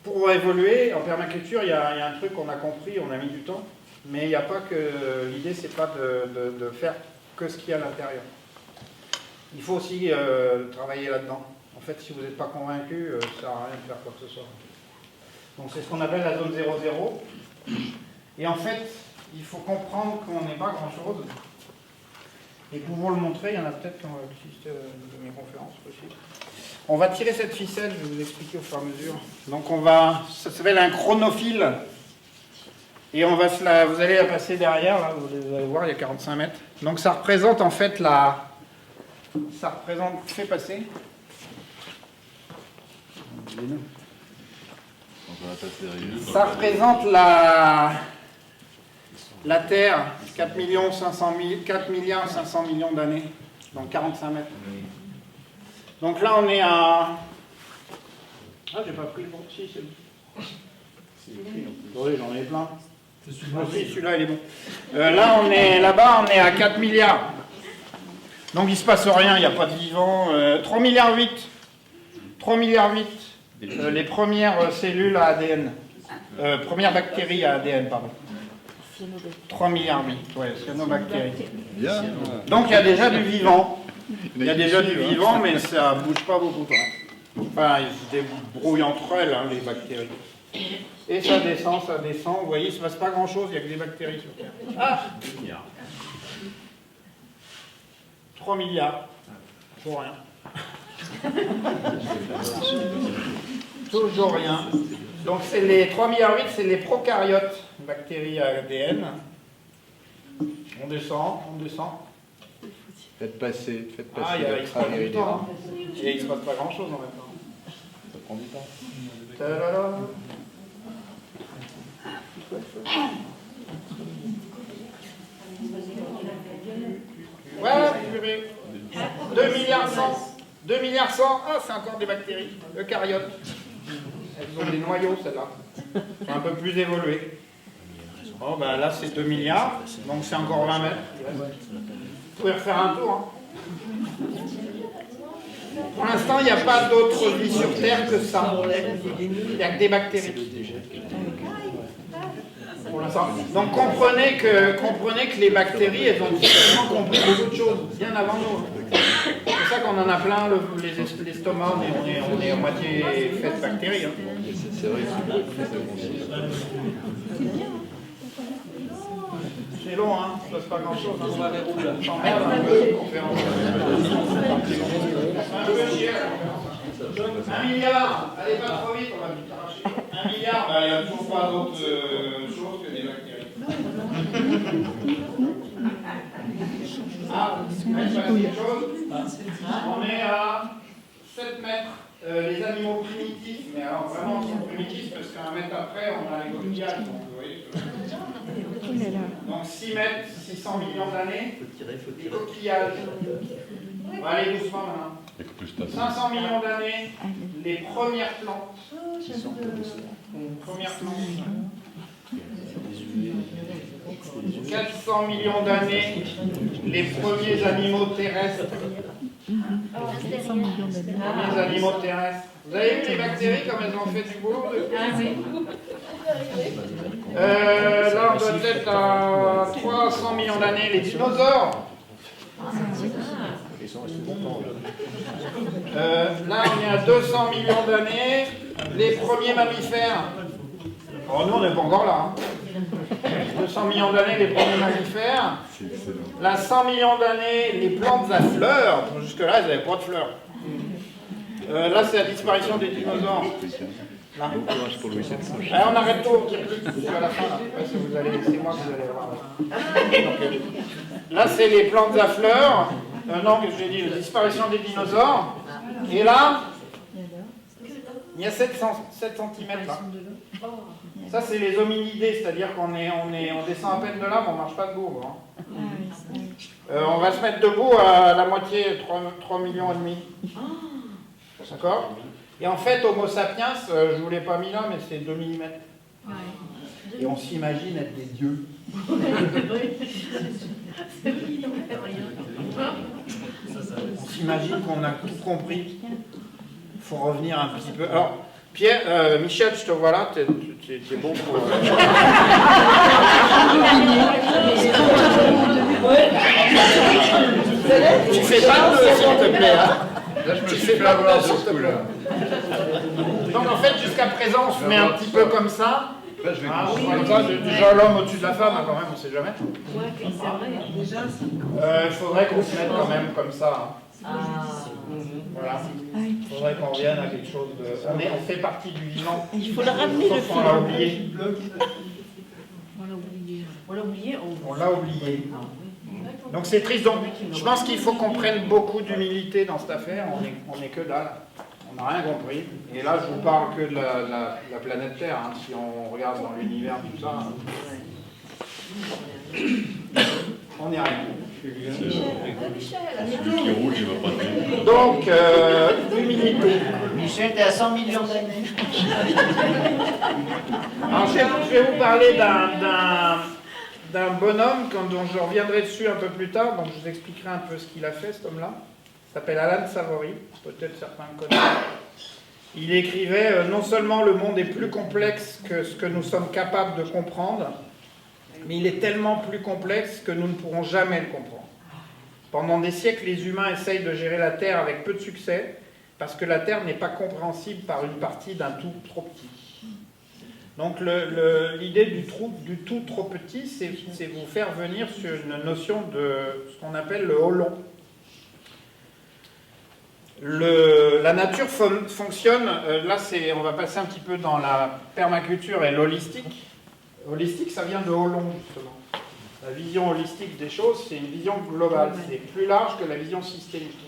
[SPEAKER 1] Pour évoluer en permaculture, il y a un truc qu'on a compris, on a mis du temps, mais il n'y a pas que... L'idée, c'est pas de faire que ce qu'il y a à l'intérieur. Il faut aussi travailler là-dedans. En fait, si vous n'êtes pas convaincu, ça ne sert à rien de faire quoi que ce soit. Donc c'est ce qu'on appelle la zone 0,0. Et en fait, il faut comprendre qu'on n'est pas grand-chose. Et pour vous le montrer, il y en a peut-être qui ont assisté de mes conférences possibles. On va tirer cette ficelle, je vais vous expliquer au fur et à mesure. Donc on va, ça s'appelle un chronophile. Et on va vous allez la passer derrière, là, vous allez voir, il y a 45 mètres. Donc ça représente en fait fais passer. Ça représente la Terre, 4 milliards 500 millions d'années, donc 45 mètres. Donc là, on est à... Ah, j'ai pas pris le bon. Si, c'est bon. Attendez, j'en ai plein. Celui-là, il est bon. Là-bas, on est à 4 milliards. Donc il ne se passe rien, il n'y a pas de vivant. 3 milliards 8. 3 milliards 8. Les premières cellules à ADN. Premières bactéries à ADN, pardon. 3 milliards 8, ouais, cyanobactéries. Donc il y a déjà du vivant. Il y a déjà du vivant, mais ça ne bouge pas beaucoup. Enfin, ils se débrouillent entre elles, hein, les bactéries. Et ça descend, vous voyez, il ne se passe pas grand-chose, il n'y a que des bactéries sur Terre. Ah, 3 milliards. Toujours rien. Toujours rien. Donc c'est les 3 milliards 8, c'est les prokaryotes, bactéries à ADN. On descend.
[SPEAKER 3] Faites passer.
[SPEAKER 1] Ah, il se passe du temps. Hein. Et il ne se passe pas grand-chose en même temps.
[SPEAKER 3] Ça prend du temps.
[SPEAKER 1] Ta-da-da. Voilà, purée. 2 milliards 100. 2 milliards 100. Ah, c'est encore des bactéries. Eucaryotes. Elles ont des noyaux, celles-là. C'est un peu plus évolué. Bon, ben là, c'est 2 milliards. Donc, c'est encore 20 mètres. Vous pouvez refaire un tour. Hein. Pour l'instant, il n'y a pas d'autre vie sur Terre que ça. Il n'y a que des bactéries. Pour l'instant. Donc comprenez que les bactéries, elles ont certainement compris beaucoup de choses, bien avant nous. C'est pour ça qu'on en a plein l'estomac, on est en moitié fait de bactéries. Hein.
[SPEAKER 3] C'est vrai que c'est bon.
[SPEAKER 1] C'est long, hein, ça passe pas grand-chose. Hein. On va s'emmerde un peu cette conférence. Un peu chier la conférence. 1 milliard, allez pas trop vite, on va vite arracher. 1 milliard, bah, il n'y a toujours pas d'autre chose que des bactéries. Ah, il passe quelque chose. On est à 7 mètres. Les animaux primitifs, mais alors vraiment ils sont primitifs parce qu'un mètre après on a les coquillages. Donc, vous voyez, donc 6 mètres, 600 millions d'années, les coquillages. On va aller doucement maintenant. 500 millions d'années, les premières plantes. Premières plantes. 400 millions d'années, les premiers animaux terrestres. Les animaux terrestres. Vous avez vu les bactéries comme elles ont fait du boulot depuis? Là on doit être à 300 millions d'années, les dinosaures. Là on est à 200 millions d'années, les premiers mammifères. Oh, nous on n'est pas encore là. Hein. 200 millions d'années, les premiers mammifères. Là, 100 millions d'années, les plantes à fleurs. Jusque-là, elles n'avaient pas de fleurs. Là, c'est la disparition des dinosaures. Là. Allez, on arrête tout, il n'y a plus à la fin. Là. C'est moi que vous allez voir. Là, c'est les plantes à fleurs. Non, que j'ai dit, la disparition des dinosaures. Et là, il y a 7 cm là. Ça, c'est les hominidés, c'est-à-dire qu'on descend à peine de là, mais on ne marche pas debout. Hein. On va se mettre debout à la moitié, 3,5 millions. D'accord? Et en fait, Homo sapiens, je ne vous l'ai pas mis là, mais c'est 2 mm. Et on s'imagine être des dieux. On s'imagine qu'on a tout compris. Il faut revenir un petit peu. Alors, Pierre, Michel, je te vois là, t'es bon pour... Tu fais pas de s'il te plaît. Hein.
[SPEAKER 3] Là, je me suis fait avoir sur ce coup-là.
[SPEAKER 1] Donc en fait, jusqu'à présent, on se met un petit peu comme ça.
[SPEAKER 3] Là, je vais
[SPEAKER 1] déjà l'homme au-dessus de la femme, hein, quand même, on ne sait jamais.
[SPEAKER 2] Ouais, c'est vrai. Déjà,
[SPEAKER 1] Il faudrait qu'on se mette quand même comme ça. Hein. Voilà. Il faudrait qu'on revienne à quelque chose de... On fait partie du vivant.
[SPEAKER 2] il faut le ramener, le
[SPEAKER 1] Sauf qu'on l'a oublié. On l'a oublié. Donc c'est triste. Donc, je pense qu'il faut qu'on prenne beaucoup d'humilité dans cette affaire. On est que dalle. On n'a rien compris. Et là, je vous parle que de la planète Terre. Hein. Si on regarde dans l'univers, tout ça, on n'y a rien. Donc, humilité.
[SPEAKER 4] Michel, t'es à 100 millions d'années.
[SPEAKER 1] Alors, je vais vous parler d'un bonhomme dont je reviendrai dessus un peu plus tard. Donc, je vous expliquerai un peu ce qu'il a fait, cet homme-là. Il s'appelle Alan Savory. Peut-être certains le connaissent. Il écrivait non seulement le monde est plus complexe que ce que nous sommes capables de comprendre, mais il est tellement plus complexe que nous ne pourrons jamais le comprendre. Pendant des siècles, les humains essayent de gérer la Terre avec peu de succès, parce que la Terre n'est pas compréhensible par une partie d'un tout trop petit. Donc l'idée du tout trop petit, c'est vous faire venir sur une notion de ce qu'on appelle le holon. La nature fonctionne, là on va passer un petit peu dans la permaculture et l'holistique. Holistique, ça vient de holon, justement. La vision holistique des choses, c'est une vision globale, c'est plus large que la vision systémique.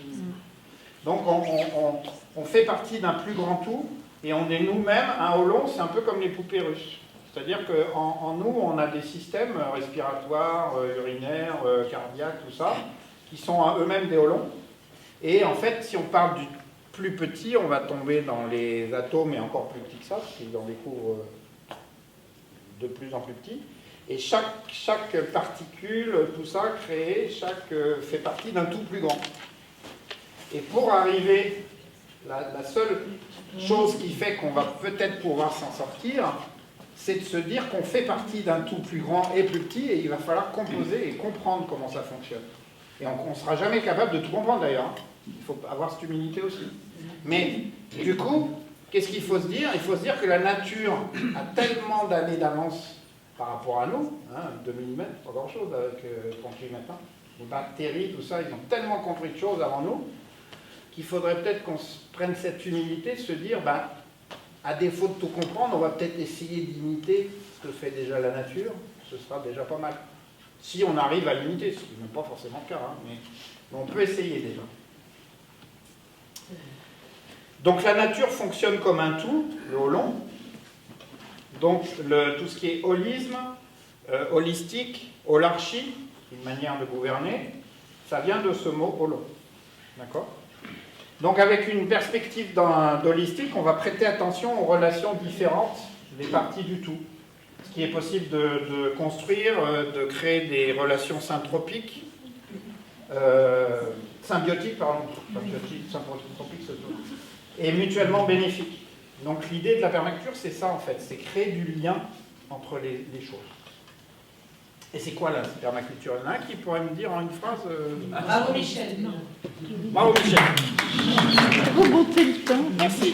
[SPEAKER 1] Donc on fait partie d'un plus grand tout, et on est nous-mêmes, un holon, c'est un peu comme les poupées russes. C'est-à-dire qu'en nous, on a des systèmes respiratoires, urinaires, cardiaques, tout ça, qui sont eux-mêmes des holons. Et en fait, si on parle du plus petit, on va tomber dans les atomes et encore plus petits que ça, parce qu'ils en découvrent de plus en plus petits. Et chaque particule, tout ça, créé, fait partie d'un tout plus grand. Et pour arriver, la seule chose qui fait qu'on va peut-être pouvoir s'en sortir, c'est de se dire qu'on fait partie d'un tout plus grand et plus petit, et il va falloir composer et comprendre comment ça fonctionne. Et on ne sera jamais capable de tout comprendre d'ailleurs. Il faut avoir cette humilité aussi. Mais du coup, qu'est-ce qu'il faut se dire? Il faut se dire que la nature a tellement d'années d'avance par rapport à nous, hein, 2 mm, pas grand-chose avec 38 mètres. Les bactéries, tout ça, ils ont tellement compris de choses avant nous qu'il faudrait peut-être qu'on prenne cette humilité, se dire, ben, à défaut de tout comprendre, on va peut-être essayer d'imiter ce que fait déjà la nature, ce sera déjà pas mal. Si on arrive à l'imiter, ce qui n'est pas forcément le cas, hein, mais on peut essayer déjà. Donc la nature fonctionne comme un tout, le holon. Donc tout ce qui est holisme, holistique, holarchie, une manière de gouverner, ça vient de ce mot holon. D'accord ? Donc avec une perspective d'holistique, on va prêter attention aux relations différentes des parties du tout. Ce qui est possible de construire, de créer des relations syntropiques, symbiotiques, pardon, symbiotiques, c'est tout, et mutuellement bénéfiques. Donc l'idée de la permaculture, c'est ça en fait, c'est créer du lien entre les choses. Et c'est quoi la permaculture? Il y en a un qui pourrait me dire en une phrase
[SPEAKER 4] Bravo Michel.
[SPEAKER 1] Bravo Michel.
[SPEAKER 2] Remonter le temps.
[SPEAKER 1] Merci.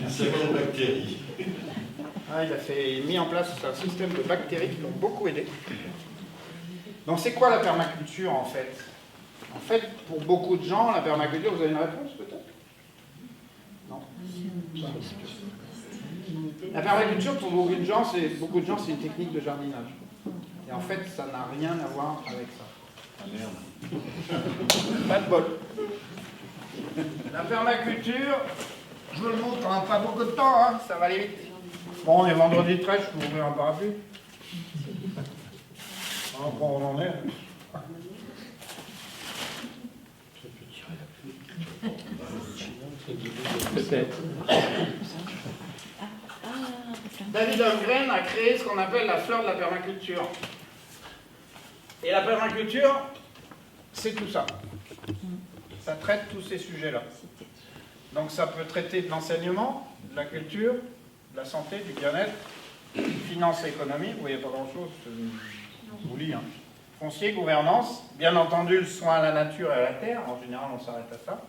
[SPEAKER 3] C'est bon, bactéries.
[SPEAKER 1] Ah, il a mis en place un système de bactéries qui l'ont beaucoup aidé. Donc c'est quoi la permaculture en fait? En fait, pour beaucoup de gens, la permaculture, vous avez une réponse peut-être? Non. La permaculture, pour beaucoup de gens, c'est une technique de jardinage. Et en fait, ça n'a rien à voir avec ça.
[SPEAKER 3] Ah merde.
[SPEAKER 1] Pas de bol. La permaculture, je vous le montre en pas beaucoup de temps, hein, ça va aller vite. Bon, on est vendredi 13, je peux ouvrir un parapluie. Alors, bon, on en est.
[SPEAKER 5] Peut-être.
[SPEAKER 1] David Holmgren a créé ce qu'on appelle la fleur de la permaculture. Et la permaculture, c'est tout ça. Ça traite tous ces sujets-là. Donc ça peut traiter de l'enseignement, de la culture, de la santé, du bien-être, finance et économie, vous voyez pas grand-chose, je vous lis. Hein. Foncier, gouvernance, bien entendu le soin à la nature et à la terre, en général on s'arrête à ça.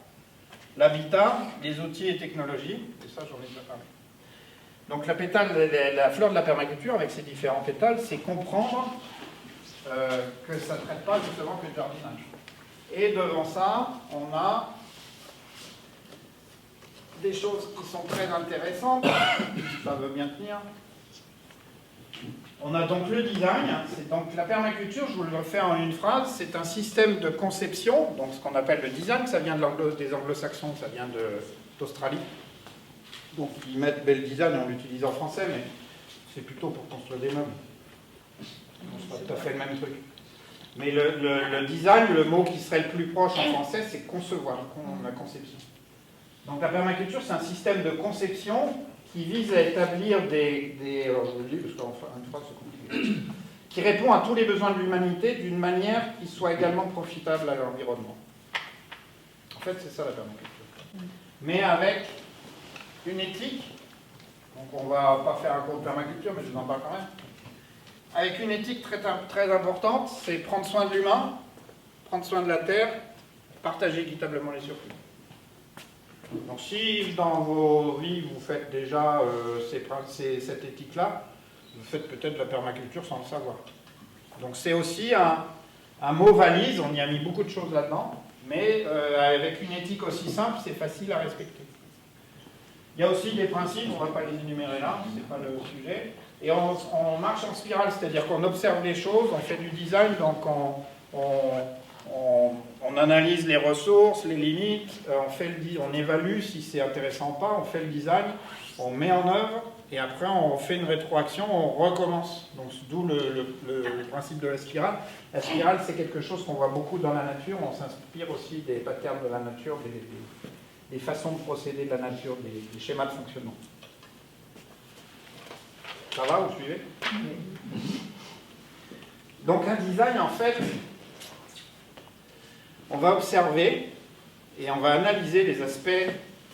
[SPEAKER 1] L'habitat, les outils et technologies, et ça j'en ai déjà parlé. Donc la fleur de la permaculture, avec ses différents pétales, c'est comprendre que ça ne traite pas justement que de jardinage. Et devant ça, on a des choses qui sont très intéressantes, ça veut bien tenir. On a donc le design, c'est donc la permaculture, je vous le refais en une phrase, c'est un système de conception, donc ce qu'on appelle le design, ça vient des anglo-saxons, ça vient d'Australie. Donc ils mettent bel design, on l'utilise en français, mais c'est plutôt pour construire des meubles. C'est pas tout à fait le même truc. Mais le design, le mot qui serait le plus proche en français, c'est concevoir, la conception. Donc la permaculture, c'est un système de conception qui vise à établir alors je vous le dis parce qu'une phrase c'est compliqué, qui répond à tous les besoins de l'humanité d'une manière qui soit également profitable à l'environnement. En fait, c'est ça la permaculture. Mais avec une éthique, donc on ne va pas faire un cours de permaculture, mais je vous en parle quand même, avec une éthique très, très importante, c'est prendre soin de l'humain, prendre soin de la terre, partager équitablement les surplus. Donc si dans vos vies vous faites déjà cette éthique-là, vous faites peut-être de la permaculture sans le savoir. Donc c'est aussi un mot valise, on y a mis beaucoup de choses là-dedans, mais avec une éthique aussi simple, c'est facile à respecter. Il y a aussi des principes, on ne va pas les énumérer là, ce n'est pas le sujet. Et on marche en spirale, c'est-à-dire qu'on observe les choses, on fait du design, donc on analyse les ressources, les limites, on évalue si c'est intéressant ou pas, on fait le design, on met en œuvre, et après on fait une rétroaction, on recommence. Donc d'où le principe de la spirale. La spirale, c'est quelque chose qu'on voit beaucoup dans la nature, on s'inspire aussi des patterns de la nature, des façons de procéder de la nature, des schémas de fonctionnement. Ça va, vous suivez? Donc un design, en fait, on va observer et on va analyser les aspects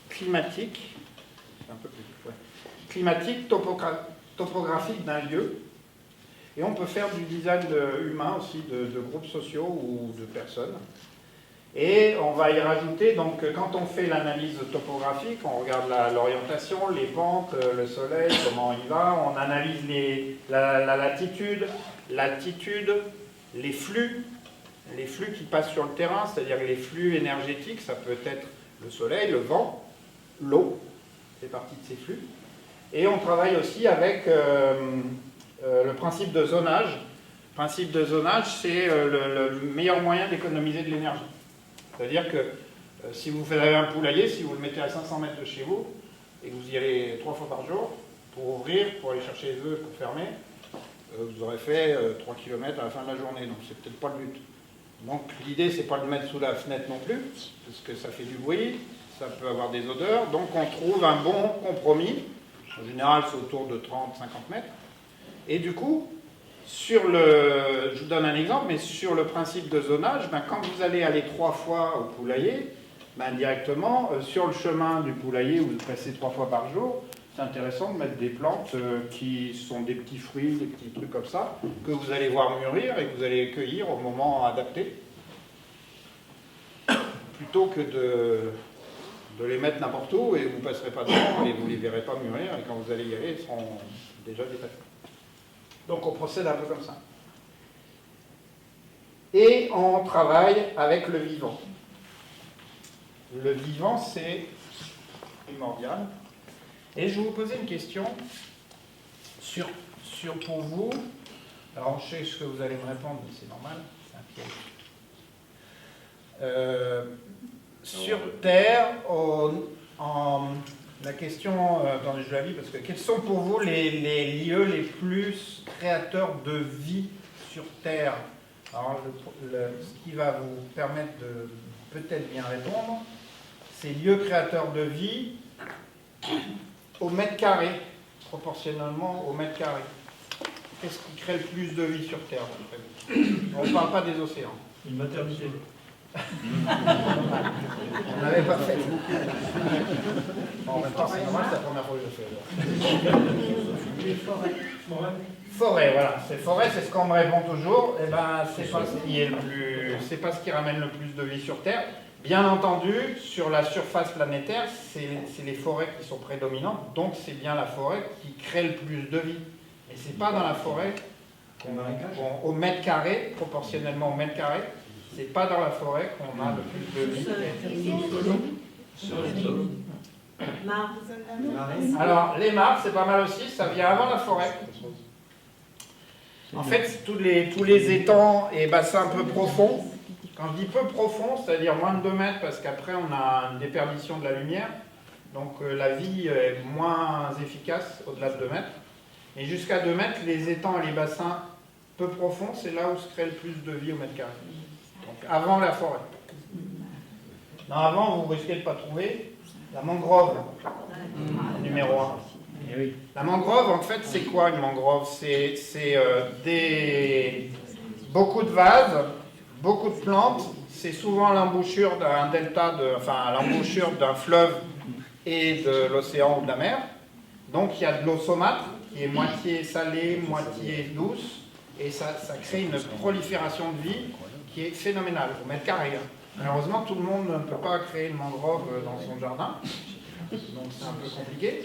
[SPEAKER 1] climatiques, un peu plus, ouais, climatiques, topographiques d'un lieu. Et on peut faire du design humain aussi, de groupes sociaux ou de personnes. Et on va y rajouter, donc quand on fait l'analyse topographique, on regarde l'orientation, les pentes, le soleil, comment il va, on analyse la latitude, l'altitude, les flux qui passent sur le terrain, c'est-à-dire les flux énergétiques, ça peut être le soleil, le vent, l'eau, c'est partie de ces flux. Et on travaille aussi avec le principe de zonage. Le principe de zonage, c'est le meilleur moyen d'économiser de l'énergie. C'est-à-dire que si vous faites un poulailler, si vous le mettez à 500 mètres de chez vous, et que vous y allez 3 fois par jour, pour ouvrir, pour aller chercher les œufs, pour fermer, vous aurez fait 3 km à la fin de la journée, donc c'est peut-être pas le but. Donc l'idée, c'est pas de le mettre sous la fenêtre non plus, parce que ça fait du bruit, ça peut avoir des odeurs, donc on trouve un bon compromis. En général, c'est autour de 30-50 mètres. Et du coup, je vous donne un exemple, mais sur le principe de zonage, quand vous allez aller 3 fois au poulailler, directement, sur le chemin du poulayer où vous passez 3 fois par jour, c'est intéressant de mettre des plantes qui sont des petits fruits, des petits trucs comme ça, que vous allez voir mûrir et que vous allez cueillir au moment adapté, plutôt que de les mettre n'importe où et vous ne passerez pas devant et vous ne les verrez pas mûrir, et quand vous allez y aller, ils seront déjà dépassés. Donc on procède un peu comme ça. Et on travaille avec le vivant. Le vivant, c'est primordial. Et je vais vous poser une question sur pour vous. Alors je sais ce que vous allez me répondre, mais c'est normal, c'est un piège. Sur Terre, la question, attendez, je la lis parce que quels sont pour vous les lieux les plus créateurs de vie sur Terre? Alors, ce qui va vous permettre de peut-être bien répondre, c'est lieux créateurs de vie au mètre carré, proportionnellement au mètre carré. Qu'est-ce qui crée le plus de vie sur Terre? On ne parle pas des océans.
[SPEAKER 5] Une maternité.
[SPEAKER 1] On n'avait pas fait. Bon, en même temps, c'est normal, c'est la première fois que je fais.
[SPEAKER 2] Les forêts.
[SPEAKER 1] Forêt, voilà. Forêt, c'est ce qu'on me répond toujours. Eh ben, c'est pas ce qui est c'est pas ce qui ramène le plus de vie sur Terre. Bien entendu, sur la surface planétaire, c'est les forêts qui sont prédominantes, donc c'est bien la forêt qui crée le plus de vie. Mais c'est pas dans la forêt au mètre carré, proportionnellement au mètre carré. C'est pas dans la forêt qu'on a le plus de vie. Alors, les mares, c'est pas mal aussi, ça vient avant la forêt. En fait, tous les étangs et bassins un peu profonds, quand je dis peu profond, c'est-à-dire moins de 2 mètres, parce qu'après on a une déperdition de la lumière, donc la vie est moins efficace au-delà de 2 mètres. Et jusqu'à 2 mètres, les étangs et les bassins peu profonds, c'est là où se crée le plus de vie au mètre carré. Donc avant la forêt. Non, avant, vous risquez de ne pas trouver la mangrove, numéro 1. La mangrove, en fait, c'est quoi une mangrove? C'est beaucoup de vases, beaucoup de plantes. C'est souvent l'embouchure d'un delta, l'embouchure d'un fleuve et de l'océan ou de la mer. Donc il y a de l'eau saumâtre qui est moitié salée, moitié douce. Et ça crée une prolifération de vie qui est phénoménale, au mètre carré. Malheureusement, tout le monde ne peut pas créer une mangrove dans son jardin. Donc c'est un peu compliqué.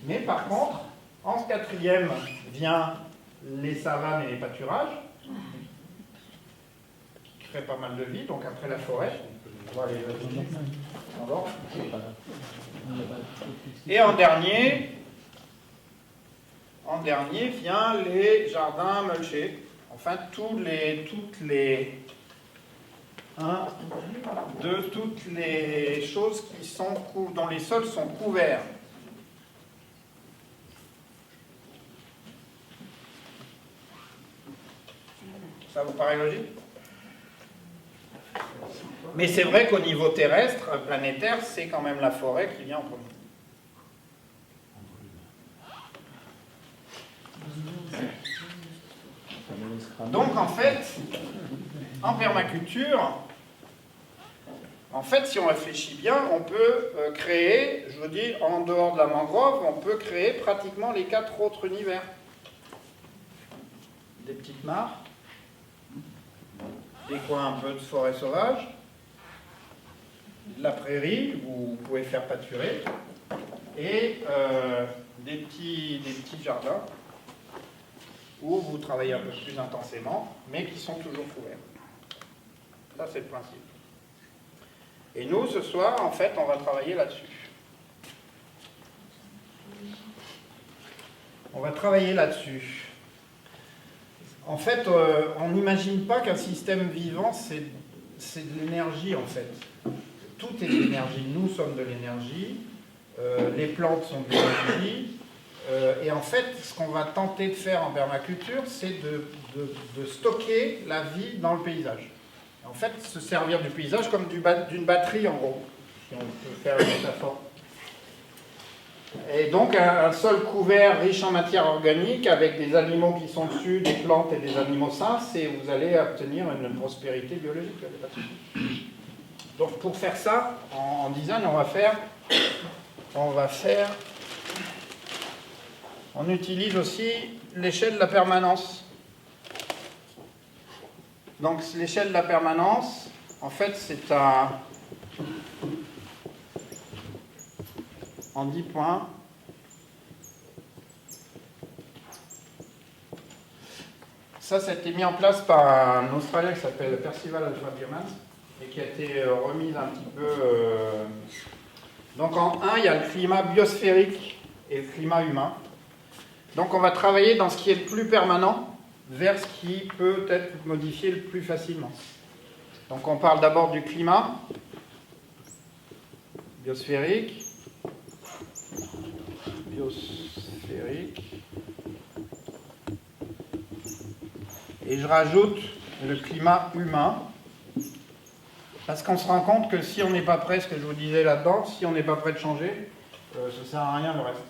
[SPEAKER 1] Mais par contre, en 4e vient les savanes et les pâturages, qui créent pas mal de vie. Donc après la forêt, on va les et en dernier vient les jardins mulchés. Enfin, toutes les choses qui sont dont les sols sont couverts. Ça vous paraît logique? Mais c'est vrai qu'au niveau terrestre, planétaire, c'est quand même la forêt qui vient en premier. Donc en fait, en permaculture, si on réfléchit bien, on peut créer, je vous dis, en dehors de la mangrove, on peut créer pratiquement les 4 autres univers. Des petites mares, des coins un peu de forêt sauvage, de la prairie, où vous pouvez faire pâturer, et des petits jardins, où vous travaillez un peu plus intensément, mais qui sont toujours couverts. Ça, c'est le principe. Et nous, ce soir, en fait, on va travailler là-dessus. On va travailler là-dessus. En fait, on n'imagine pas qu'un système vivant, c'est de l'énergie, en fait. Tout est de l'énergie. Nous sommes de l'énergie. Les plantes sont de l'énergie. Et en fait, ce qu'on va tenter de faire en permaculture, c'est de stocker la vie dans le paysage. En fait, se servir du paysage comme d'une batterie, en gros, si on peut faire une métaphore. Et donc, un sol couvert riche en matière organique, avec des animaux qui sont dessus, des plantes et des animaux sains, vous allez obtenir une prospérité biologique. Donc, pour faire ça, en design, on utilise aussi l'échelle de la permanence. Donc l'échelle de la permanence, en fait, c'est en 10 points. Ça a été mis en place par un Australien qui s'appelle Percival Alpha Biermans et qui a été remis un petit peu... Donc en 1, il y a le climat biosphérique et le climat humain. Donc on va travailler dans ce qui est le plus permanent vers ce qui peut être modifié le plus facilement. Donc on parle d'abord du climat biosphérique. Et je rajoute le climat humain, parce qu'on se rend compte que si on n'est pas prêt, ce que je vous disais là-dedans, si on n'est pas prêt de changer, ça ne sert à rien le reste.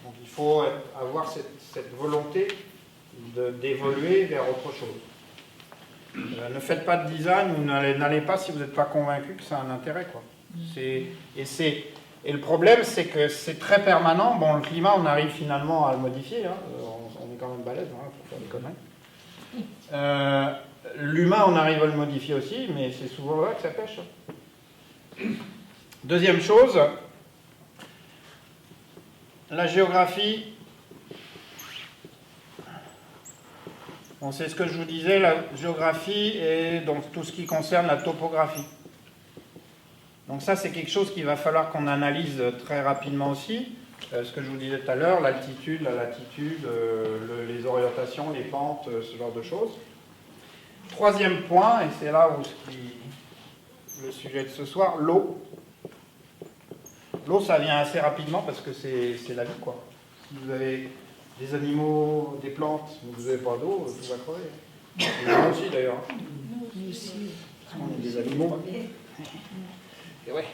[SPEAKER 1] Donc il faut avoir cette volonté d'évoluer vers autre chose. Ne faites pas de design ou n'allez pas si vous n'êtes pas convaincu que ça a un intérêt, quoi. Et le problème, c'est que c'est très permanent. Bon, le climat, on arrive finalement à le modifier. Hein. On est quand même balèze, hein, pour faire des conneries. L'humain, on arrive à le modifier aussi, mais c'est souvent là que ça pêche. Deuxième chose, la géographie. Bon, c'est ce que je vous disais, la géographie et donc tout ce qui concerne la topographie. Donc ça, c'est quelque chose qu'il va falloir qu'on analyse très rapidement aussi. Ce que je vous disais tout à l'heure, l'altitude, la latitude, les orientations, les pentes, ce genre de choses. Troisième point, et c'est là où le sujet de ce soir, l'eau. L'eau, ça vient assez rapidement parce que c'est la vie, quoi. Si vous avez des animaux, des plantes, mais vous n'avez pas d'eau, tout va crever. Et nous aussi, d'ailleurs.
[SPEAKER 2] Nous aussi.
[SPEAKER 1] Parce qu'on est des animaux. Et ouais.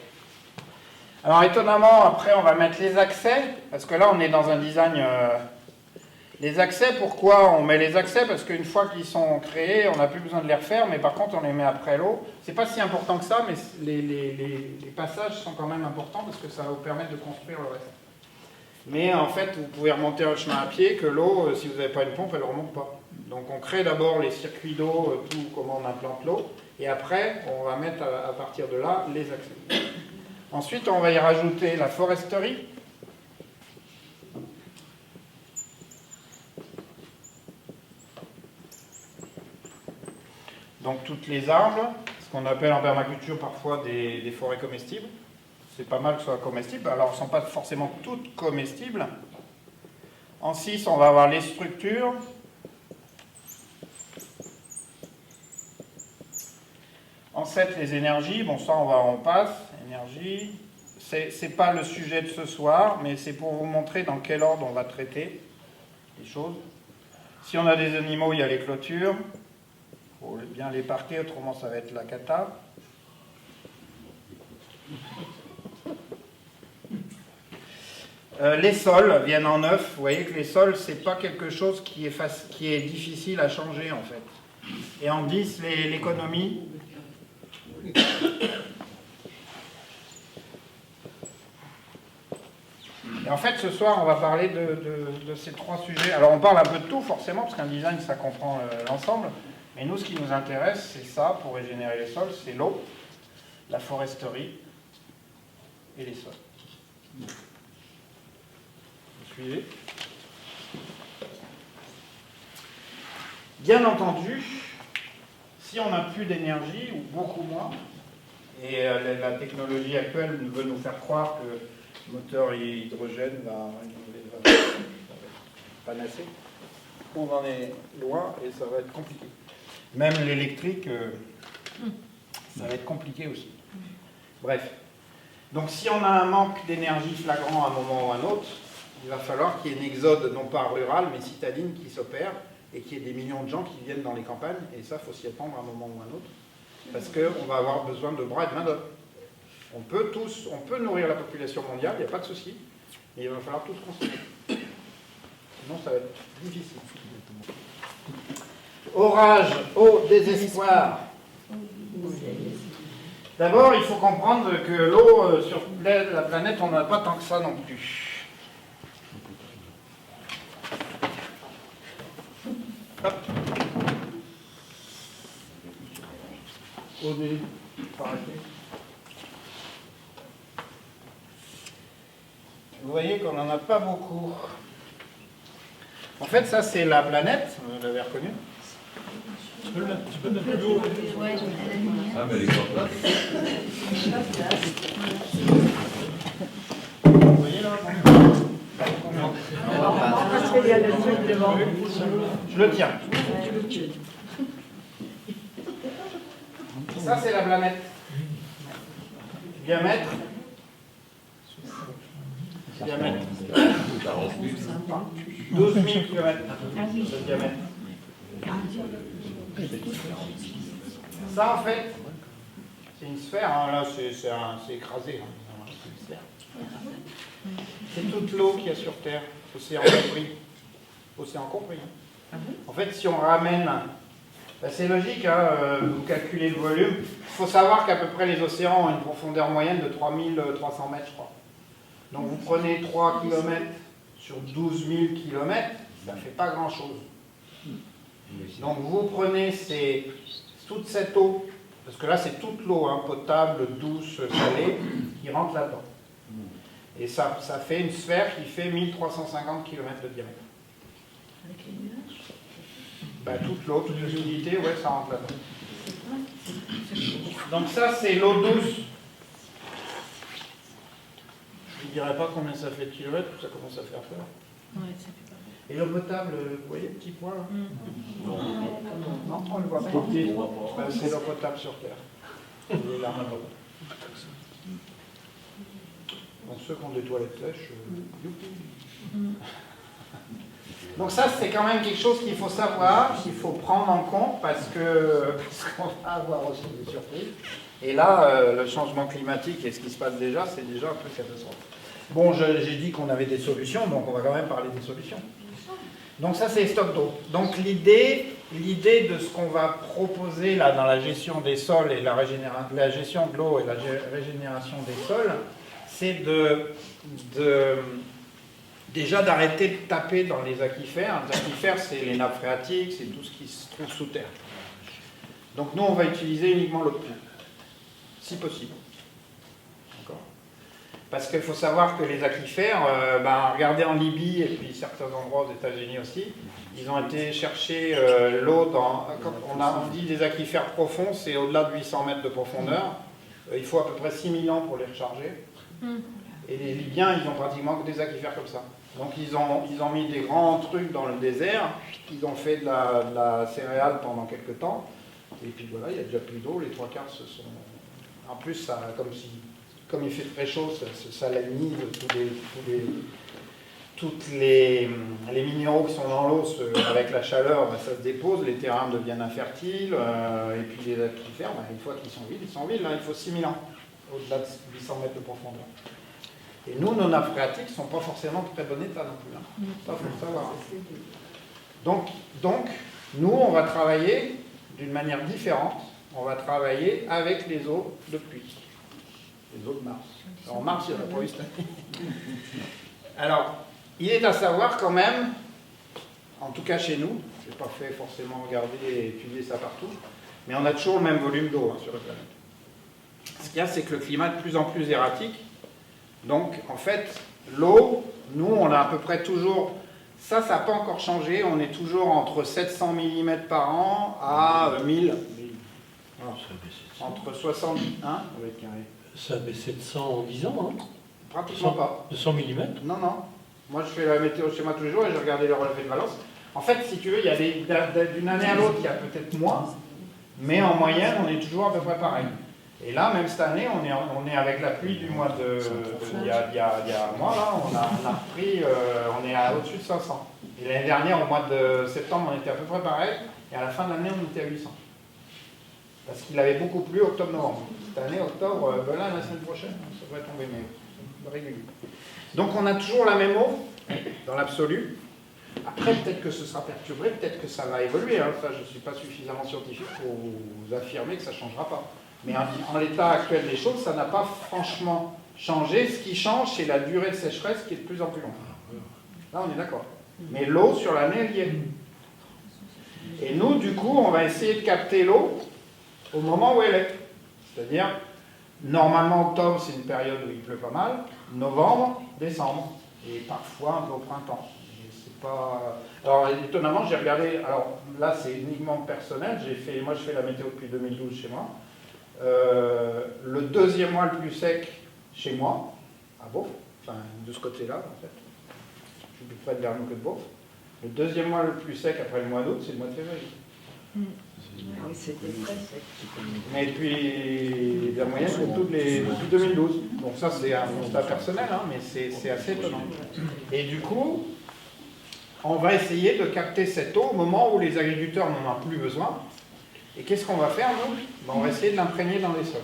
[SPEAKER 1] Alors, étonnamment, après, on va mettre les accès, parce que là, on est dans un design... Les accès, pourquoi on met les accès? Parce qu'une fois qu'ils sont créés, on n'a plus besoin de les refaire, mais par contre, on les met après l'eau. C'est pas si important que ça, mais les passages sont quand même importants, parce que ça va vous permettre de construire le reste. Mais en fait, vous pouvez remonter un chemin à pied, que l'eau, si vous n'avez pas une pompe, elle ne remonte pas. Donc on crée d'abord les circuits d'eau, tout comment on implante l'eau, et après, on va mettre à partir de là les accès. Ensuite, on va y rajouter la foresterie. Donc toutes les arbres, ce qu'on appelle en permaculture parfois des forêts comestibles. C'est pas mal que ce soit comestible. Alors, elles ne sont pas forcément toutes comestibles. En 6, on va avoir les structures. En 7, les énergies. Bon, ça, on passe. Énergie. C'est pas le sujet de ce soir, mais c'est pour vous montrer dans quel ordre on va traiter les choses. Si on a des animaux, il y a les clôtures. Il faut bien les parquer, autrement ça va être la cata. Les sols viennent en 9. Vous voyez que les sols, c'est pas quelque chose qui est difficile à changer en fait. Et en 10, l'économie. Et en fait, ce soir, on va parler de ces trois sujets. Alors, on parle un peu de tout, forcément, parce qu'un design, ça comprend l'ensemble. Mais nous, ce qui nous intéresse, c'est ça, pour régénérer les sols, c'est l'eau. la foresterie et les sols. Vous suivez? Bien entendu, si on n'a plus d'énergie, ou beaucoup moins, et la technologie actuelle veut nous faire croire que le moteur hydrogène va panasser, on en est loin et ça va être compliqué. Même l'électrique, ça va être compliqué aussi. Bref. Donc si on a un manque d'énergie flagrant à un moment ou à un autre, il va falloir qu'il y ait un exode, non pas rural, mais citadine qui s'opère, et qu'il y ait des millions de gens qui viennent dans les campagnes, et ça, il faut s'y attendre à un moment ou à un autre, parce qu'on va avoir besoin de bras et de main-d'œuvre. On peut nourrir la population mondiale, il n'y a pas de souci, mais il va falloir tous construire. Sinon, ça va être difficile. Orage, eau, désespoir. D'abord, il faut comprendre que l'eau sur la planète, on n'en a pas tant que ça non plus. Hop. Eau Vous voyez qu'on n'en a pas beaucoup. En fait, ça, c'est la planète, vous l'avez reconnue.
[SPEAKER 3] Tu peux mettre plus haut. Ah, mais elle est pas plate.
[SPEAKER 1] Vous voyez là?
[SPEAKER 2] Parce qu'il y a le truc devant.
[SPEAKER 1] Je le tiens. Ça, c'est la planète. Diamètre. Diamètre. 12 000 km de diamètre. Ça, en fait, c'est une sphère. Hein. Là, c'est écrasé. Hein. C'est toute l'eau qu'il y a sur Terre. Océan compris. Océan compris. En fait, si on ramène... Ben, c'est logique, hein, vous calculez le volume. Il faut savoir qu'à peu près les océans ont une profondeur moyenne de 3300 mètres, je crois. Donc vous prenez 3 km sur 12 000 km, ça ne fait pas grand-chose. Donc vous prenez toute cette eau, parce que là c'est toute l'eau, hein, potable, douce, salée, qui rentre là-dedans. Et ça fait une sphère qui fait 1350 km de diamètre.
[SPEAKER 2] Avec les nuages?
[SPEAKER 1] Ben, toute l'eau, toute l'humidité, ouais, ça rentre là-dedans. Donc ça c'est l'eau douce. Je ne dirais pas combien ça fait de kilomètres, ça commence à faire peur.
[SPEAKER 2] Ouais, ça fait pas mal.
[SPEAKER 1] Et l'eau potable, vous voyez le petit point là? Non, on ne le voit pas. Ben, c'est l'eau potable sur Terre. Elle est là. Donc ceux qui ont des toilettes sèches, youpi. Donc ça, c'est quand même quelque chose qu'il faut savoir, qu'il faut prendre en compte, parce qu'on va avoir aussi des surprises. Et là, le changement climatique et ce qui se passe déjà, c'est déjà un peu catastrophique. Bon, j'ai dit qu'on avait des solutions, donc on va quand même parler des solutions. Donc ça, c'est les stocks d'eau. Donc l'idée de ce qu'on va proposer là dans la gestion des sols et la gestion de l'eau et la régénération des sols, c'est déjà d'arrêter de taper dans les aquifères. Les aquifères, c'est les nappes phréatiques, c'est tout ce qui se trouve sous terre. Donc nous, on va utiliser uniquement l'eau de pluie, si possible. D'accord ? Parce qu'il faut savoir que les aquifères, regardez en Libye et puis certains endroits aux États-Unis aussi, ils ont été chercher l'eau dans... Quand on dit des aquifères profonds, c'est au-delà de 800 mètres de profondeur. Il faut à peu près 6000 ans pour les recharger. Et les Libyens, ils ont pratiquement que des aquifères comme ça. Donc ils ont mis des grands trucs dans le désert, ils ont fait de la céréale pendant quelques temps, et puis voilà, il n'y a déjà plus d'eau, les trois quarts se sont... En plus, ça, comme il fait très chaud, ça salinise tous les minéraux qui sont dans l'eau, avec la chaleur, ça se dépose, les terrains deviennent infertiles, et puis les aquifères, une fois qu'ils sont vides, là, il faut 6000 ans, au-delà de 800 mètres de profondeur. Et nous, nos nappes phréatiques ne sont pas forcément en très bon état non plus. Hein. Ça, il faut le savoir. Donc, nous, on va travailler d'une manière différente. On va travailler avec les eaux de pluie. Les eaux de Mars. Alors, en Mars, il n'y en a pas eu cette année. Alors, il est à savoir quand même, en tout cas chez nous, je n'ai pas fait forcément regarder et étudier ça partout, mais on a toujours le même volume d'eau sur la planète. Ce qu'il y a, c'est que le climat est de plus en plus erratique. Donc, en fait, l'eau, nous, on a à peu près toujours... Ça n'a pas encore changé. On est toujours entre 700 mm par an à 1000. Voilà. Entre 60... Hein,
[SPEAKER 3] ça a baissé de 100 en 10 ans, hein?
[SPEAKER 1] Pratiquement pas.
[SPEAKER 3] De 100 mm?
[SPEAKER 1] Non, non. Moi, je fais la météo chez moi tous les jours et j'ai regardé les relevés de Valence. En fait, si tu veux, il y a d'une année à l'autre, il y a peut-être moins, mais en moyenne, on est toujours à peu près pareil. Et là, même cette année, on est avec la pluie du mois de... Il y a un mois, là, on a repris, on est au-dessus de 500. Et l'année dernière, au mois de septembre, on était à peu près pareil, et à la fin de l'année, on était à 800. Parce qu'il avait beaucoup plu octobre-novembre. Cette année, octobre, là, la semaine prochaine, ça devrait tomber, mais régulier. Donc on a toujours la même eau, dans l'absolu. Après, peut-être que ce sera perturbé, peut-être que ça va évoluer. Hein. Ça, je ne suis pas suffisamment scientifique pour vous affirmer que ça ne changera pas. Mais en l'état actuel des choses, ça n'a pas franchement changé. Ce qui change, c'est la durée de sécheresse qui est de plus en plus longue. Là, on est d'accord. Mais l'eau, sur l'année, elle y est. Et nous, du coup, on va essayer de capter l'eau au moment où elle est. C'est-à-dire, normalement, octobre, c'est une période où il pleut pas mal. Novembre, décembre. Et parfois un peu au printemps. C'est pas... Alors, étonnamment, j'ai regardé... Alors, là, c'est uniquement personnel. Moi, je fais la météo depuis 2012 chez moi. Le deuxième mois le plus sec chez moi, à Beauf, enfin, de ce côté-là, en fait. Je suis plus près de Vernou que de Beauf. Le deuxième mois le plus sec après le mois d'août, c'est le mois de février.
[SPEAKER 2] Oui, c'était très sec.
[SPEAKER 1] Mais depuis la moyenne, c'est depuis 2012. Donc ça, c'est un constat personnel, hein, mais c'est assez étonnant. Et du coup, on va essayer de capter cette eau au moment où les agriculteurs n'en ont plus besoin. Et qu'est-ce qu'on va faire, nous? On va essayer de l'imprégner dans les sols.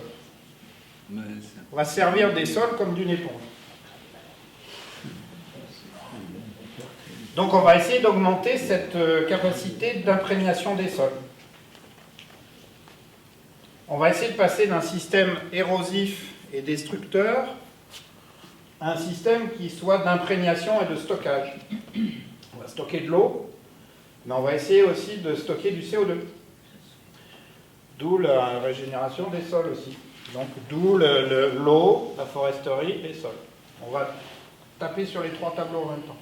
[SPEAKER 1] On va servir des sols comme d'une éponge. Donc on va essayer d'augmenter cette capacité d'imprégnation des sols. On va essayer de passer d'un système érosif et destructeur à un système qui soit d'imprégnation et de stockage. On va stocker de l'eau, mais on va essayer aussi de stocker du CO2. D'où la régénération des sols aussi. Donc d'où l'eau, la foresterie, les sols. On va taper sur les trois tableaux en même temps.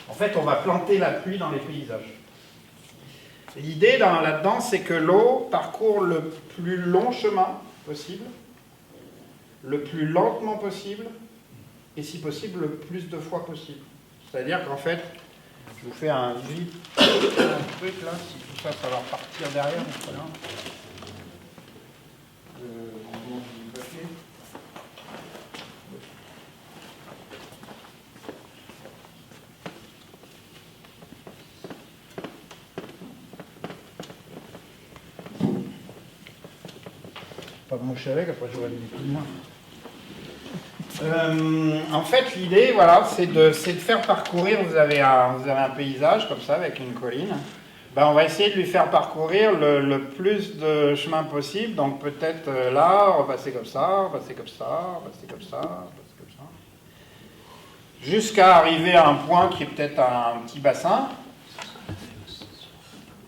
[SPEAKER 1] En fait, on va planter la pluie dans les paysages. L'idée là-dedans, c'est que l'eau parcourt le plus long chemin possible, le plus lentement possible, et si possible, le plus de fois possible. C'est-à-dire qu'en fait, je vous fais un truc là, si tout ça, ça va repartir derrière, c'est pas grave. Pas de moucher avec, après je vais aller plus loin. En fait, l'idée, voilà, c'est de faire parcourir, vous avez un paysage comme ça, avec une colline. Ben, on va essayer de lui faire parcourir le plus de chemin possible. Donc peut-être là, repasser comme ça, repasser comme ça, repasser comme ça, repasser comme ça. Jusqu'à arriver à un point qui est peut-être un petit bassin.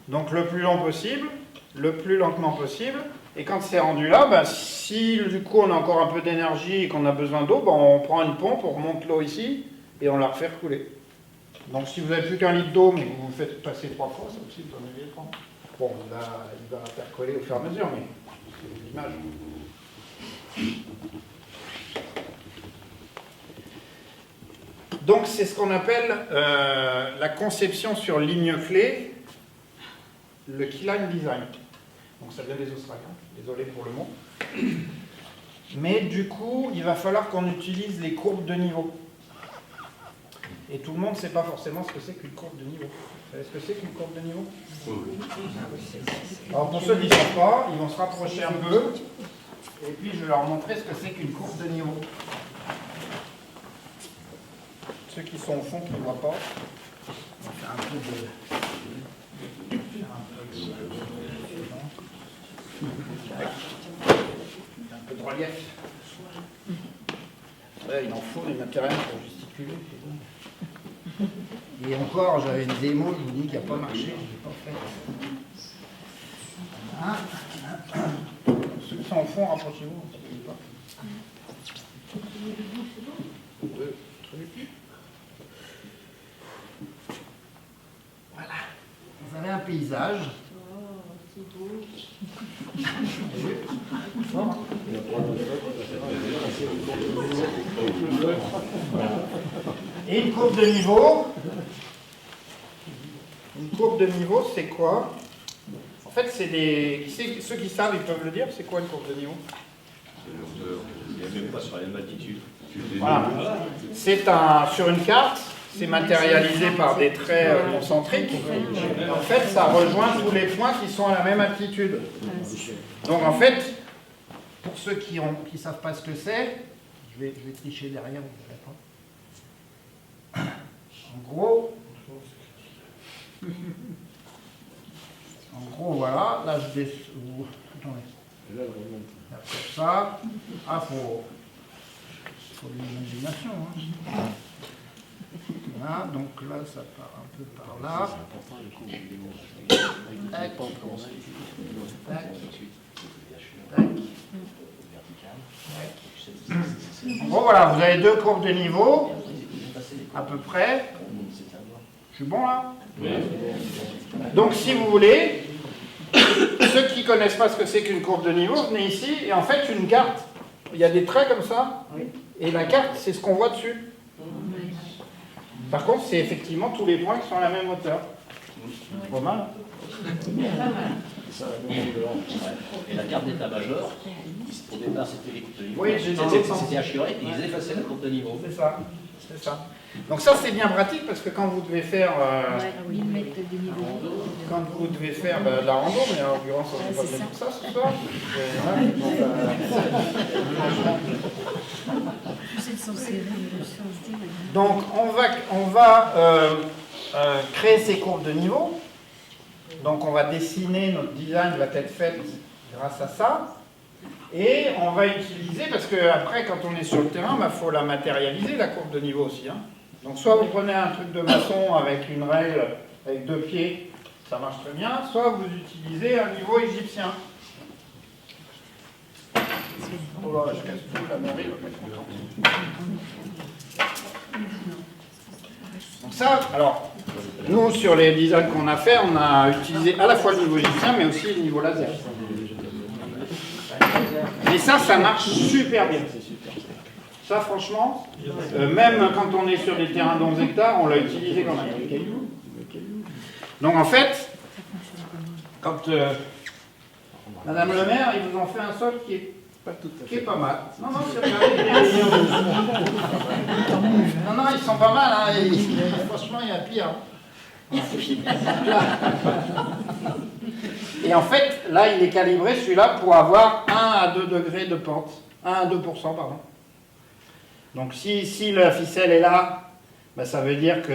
[SPEAKER 1] Donc le plus long possible, le plus lentement possible. Et quand c'est rendu là, ben, si du coup on a encore un peu d'énergie et qu'on a besoin d'eau, ben, on prend une pompe, on remonte l'eau ici et on la refait couler. Donc si vous n'avez plus qu'un litre d'eau, mais vous vous faites passer 3 fois, c'est aussi vous en avez 3. Bon, là, il va faire coller au fur et à mesure, mais c'est l'image. Donc c'est ce qu'on appelle la conception sur ligne clé, le keyline design. Donc ça vient des Australiens, désolé pour le mot. Mais du coup, il va falloir qu'on utilise les courbes de niveau. Et tout le monde ne sait pas forcément ce que c'est qu'une courbe de niveau. Vous savez ce que c'est qu'une courbe de niveau? Alors pour ceux qui ne savent pas, ils vont se rapprocher un peu. Et puis je vais leur montrer ce que c'est qu'une courbe de niveau. Ceux qui sont au fond, qui ne voient pas, on va faire un peu de... Un peu de relief. Ouais, il en faut des matériels pour gesticuler. Et encore, j'avais une démo, je vous dis qu'il n'a pas marché, je ne l'ai pas fait. Hein? fond, rapprochez-vous. Voilà. Vous avez un paysage. Et une courbe de niveau. Une courbe de niveau, c'est quoi? En fait, c'est des. Ceux qui savent, ils peuvent le dire. C'est quoi une courbe de niveau?
[SPEAKER 3] Il n'y a même pas sur la même altitude.
[SPEAKER 1] Voilà. C'est sur une carte, c'est matérialisé par des traits concentriques. Et en fait, ça rejoint tous les points qui sont à la même altitude. Donc en fait, pour ceux qui ne savent pas ce que c'est, je vais tricher derrière, vous ne verrez pas. En gros, voilà, là je vais... Attendez. Là, comme ça. Ah, faut de l'imagination. Hein. Voilà, donc là, ça part un peu par là. Tac. Tac. Tac. En gros, voilà, vous avez deux courbes de niveau, à peu près. Je suis bon là? Oui. Donc, si vous voulez, ceux qui ne connaissent pas ce que c'est qu'une courbe de niveau, venez ici, et en fait, une carte, il y a des traits comme ça, et la carte, c'est ce qu'on voit dessus. Par contre, c'est effectivement tous les points qui sont à la même hauteur. Pas mal.
[SPEAKER 5] Et la carte d'état-major, au départ c'était les courbes de niveau.
[SPEAKER 1] Oui,
[SPEAKER 5] c'était assuré et ils effaçaient la courbe de niveau.
[SPEAKER 1] C'est ça. C'est ça. Donc ça c'est bien pratique parce que quand vous devez faire quand vous devez faire de la rando, mais en l'occurrence on n'est pas fait pour ça ce soir. Donc on va créer ces courbes de niveau. Donc on va dessiner, notre design va être fait grâce à ça. Et on va utiliser, parce qu'après quand on est sur le terrain, il faut la matérialiser la courbe de niveau aussi. Hein. Donc soit vous prenez un truc de maçon avec une règle avec deux pieds, ça marche très bien, soit vous utilisez un niveau égyptien. Oh là, je casse tout, la mairie va pas être contente. Donc ça, alors, nous sur les designs qu'on a fait, on a utilisé à la fois le niveau égyptien mais aussi le niveau laser. Et ça marche super bien. Ça, franchement, même quand on est sur des terrains d'11 hectares, on l'a utilisé quand même. Donc en fait, quand Madame le maire, ils vous ont fait un sol qui est pas mal. Non, c'est pas non, ils sont pas mal. Hein. Franchement, il y a pire. Et en fait, là, il est calibré, celui-là, pour avoir 1 à 2 degrés de pente. 1 à 2%, pardon. Donc, si la ficelle est là, ben, ça veut dire que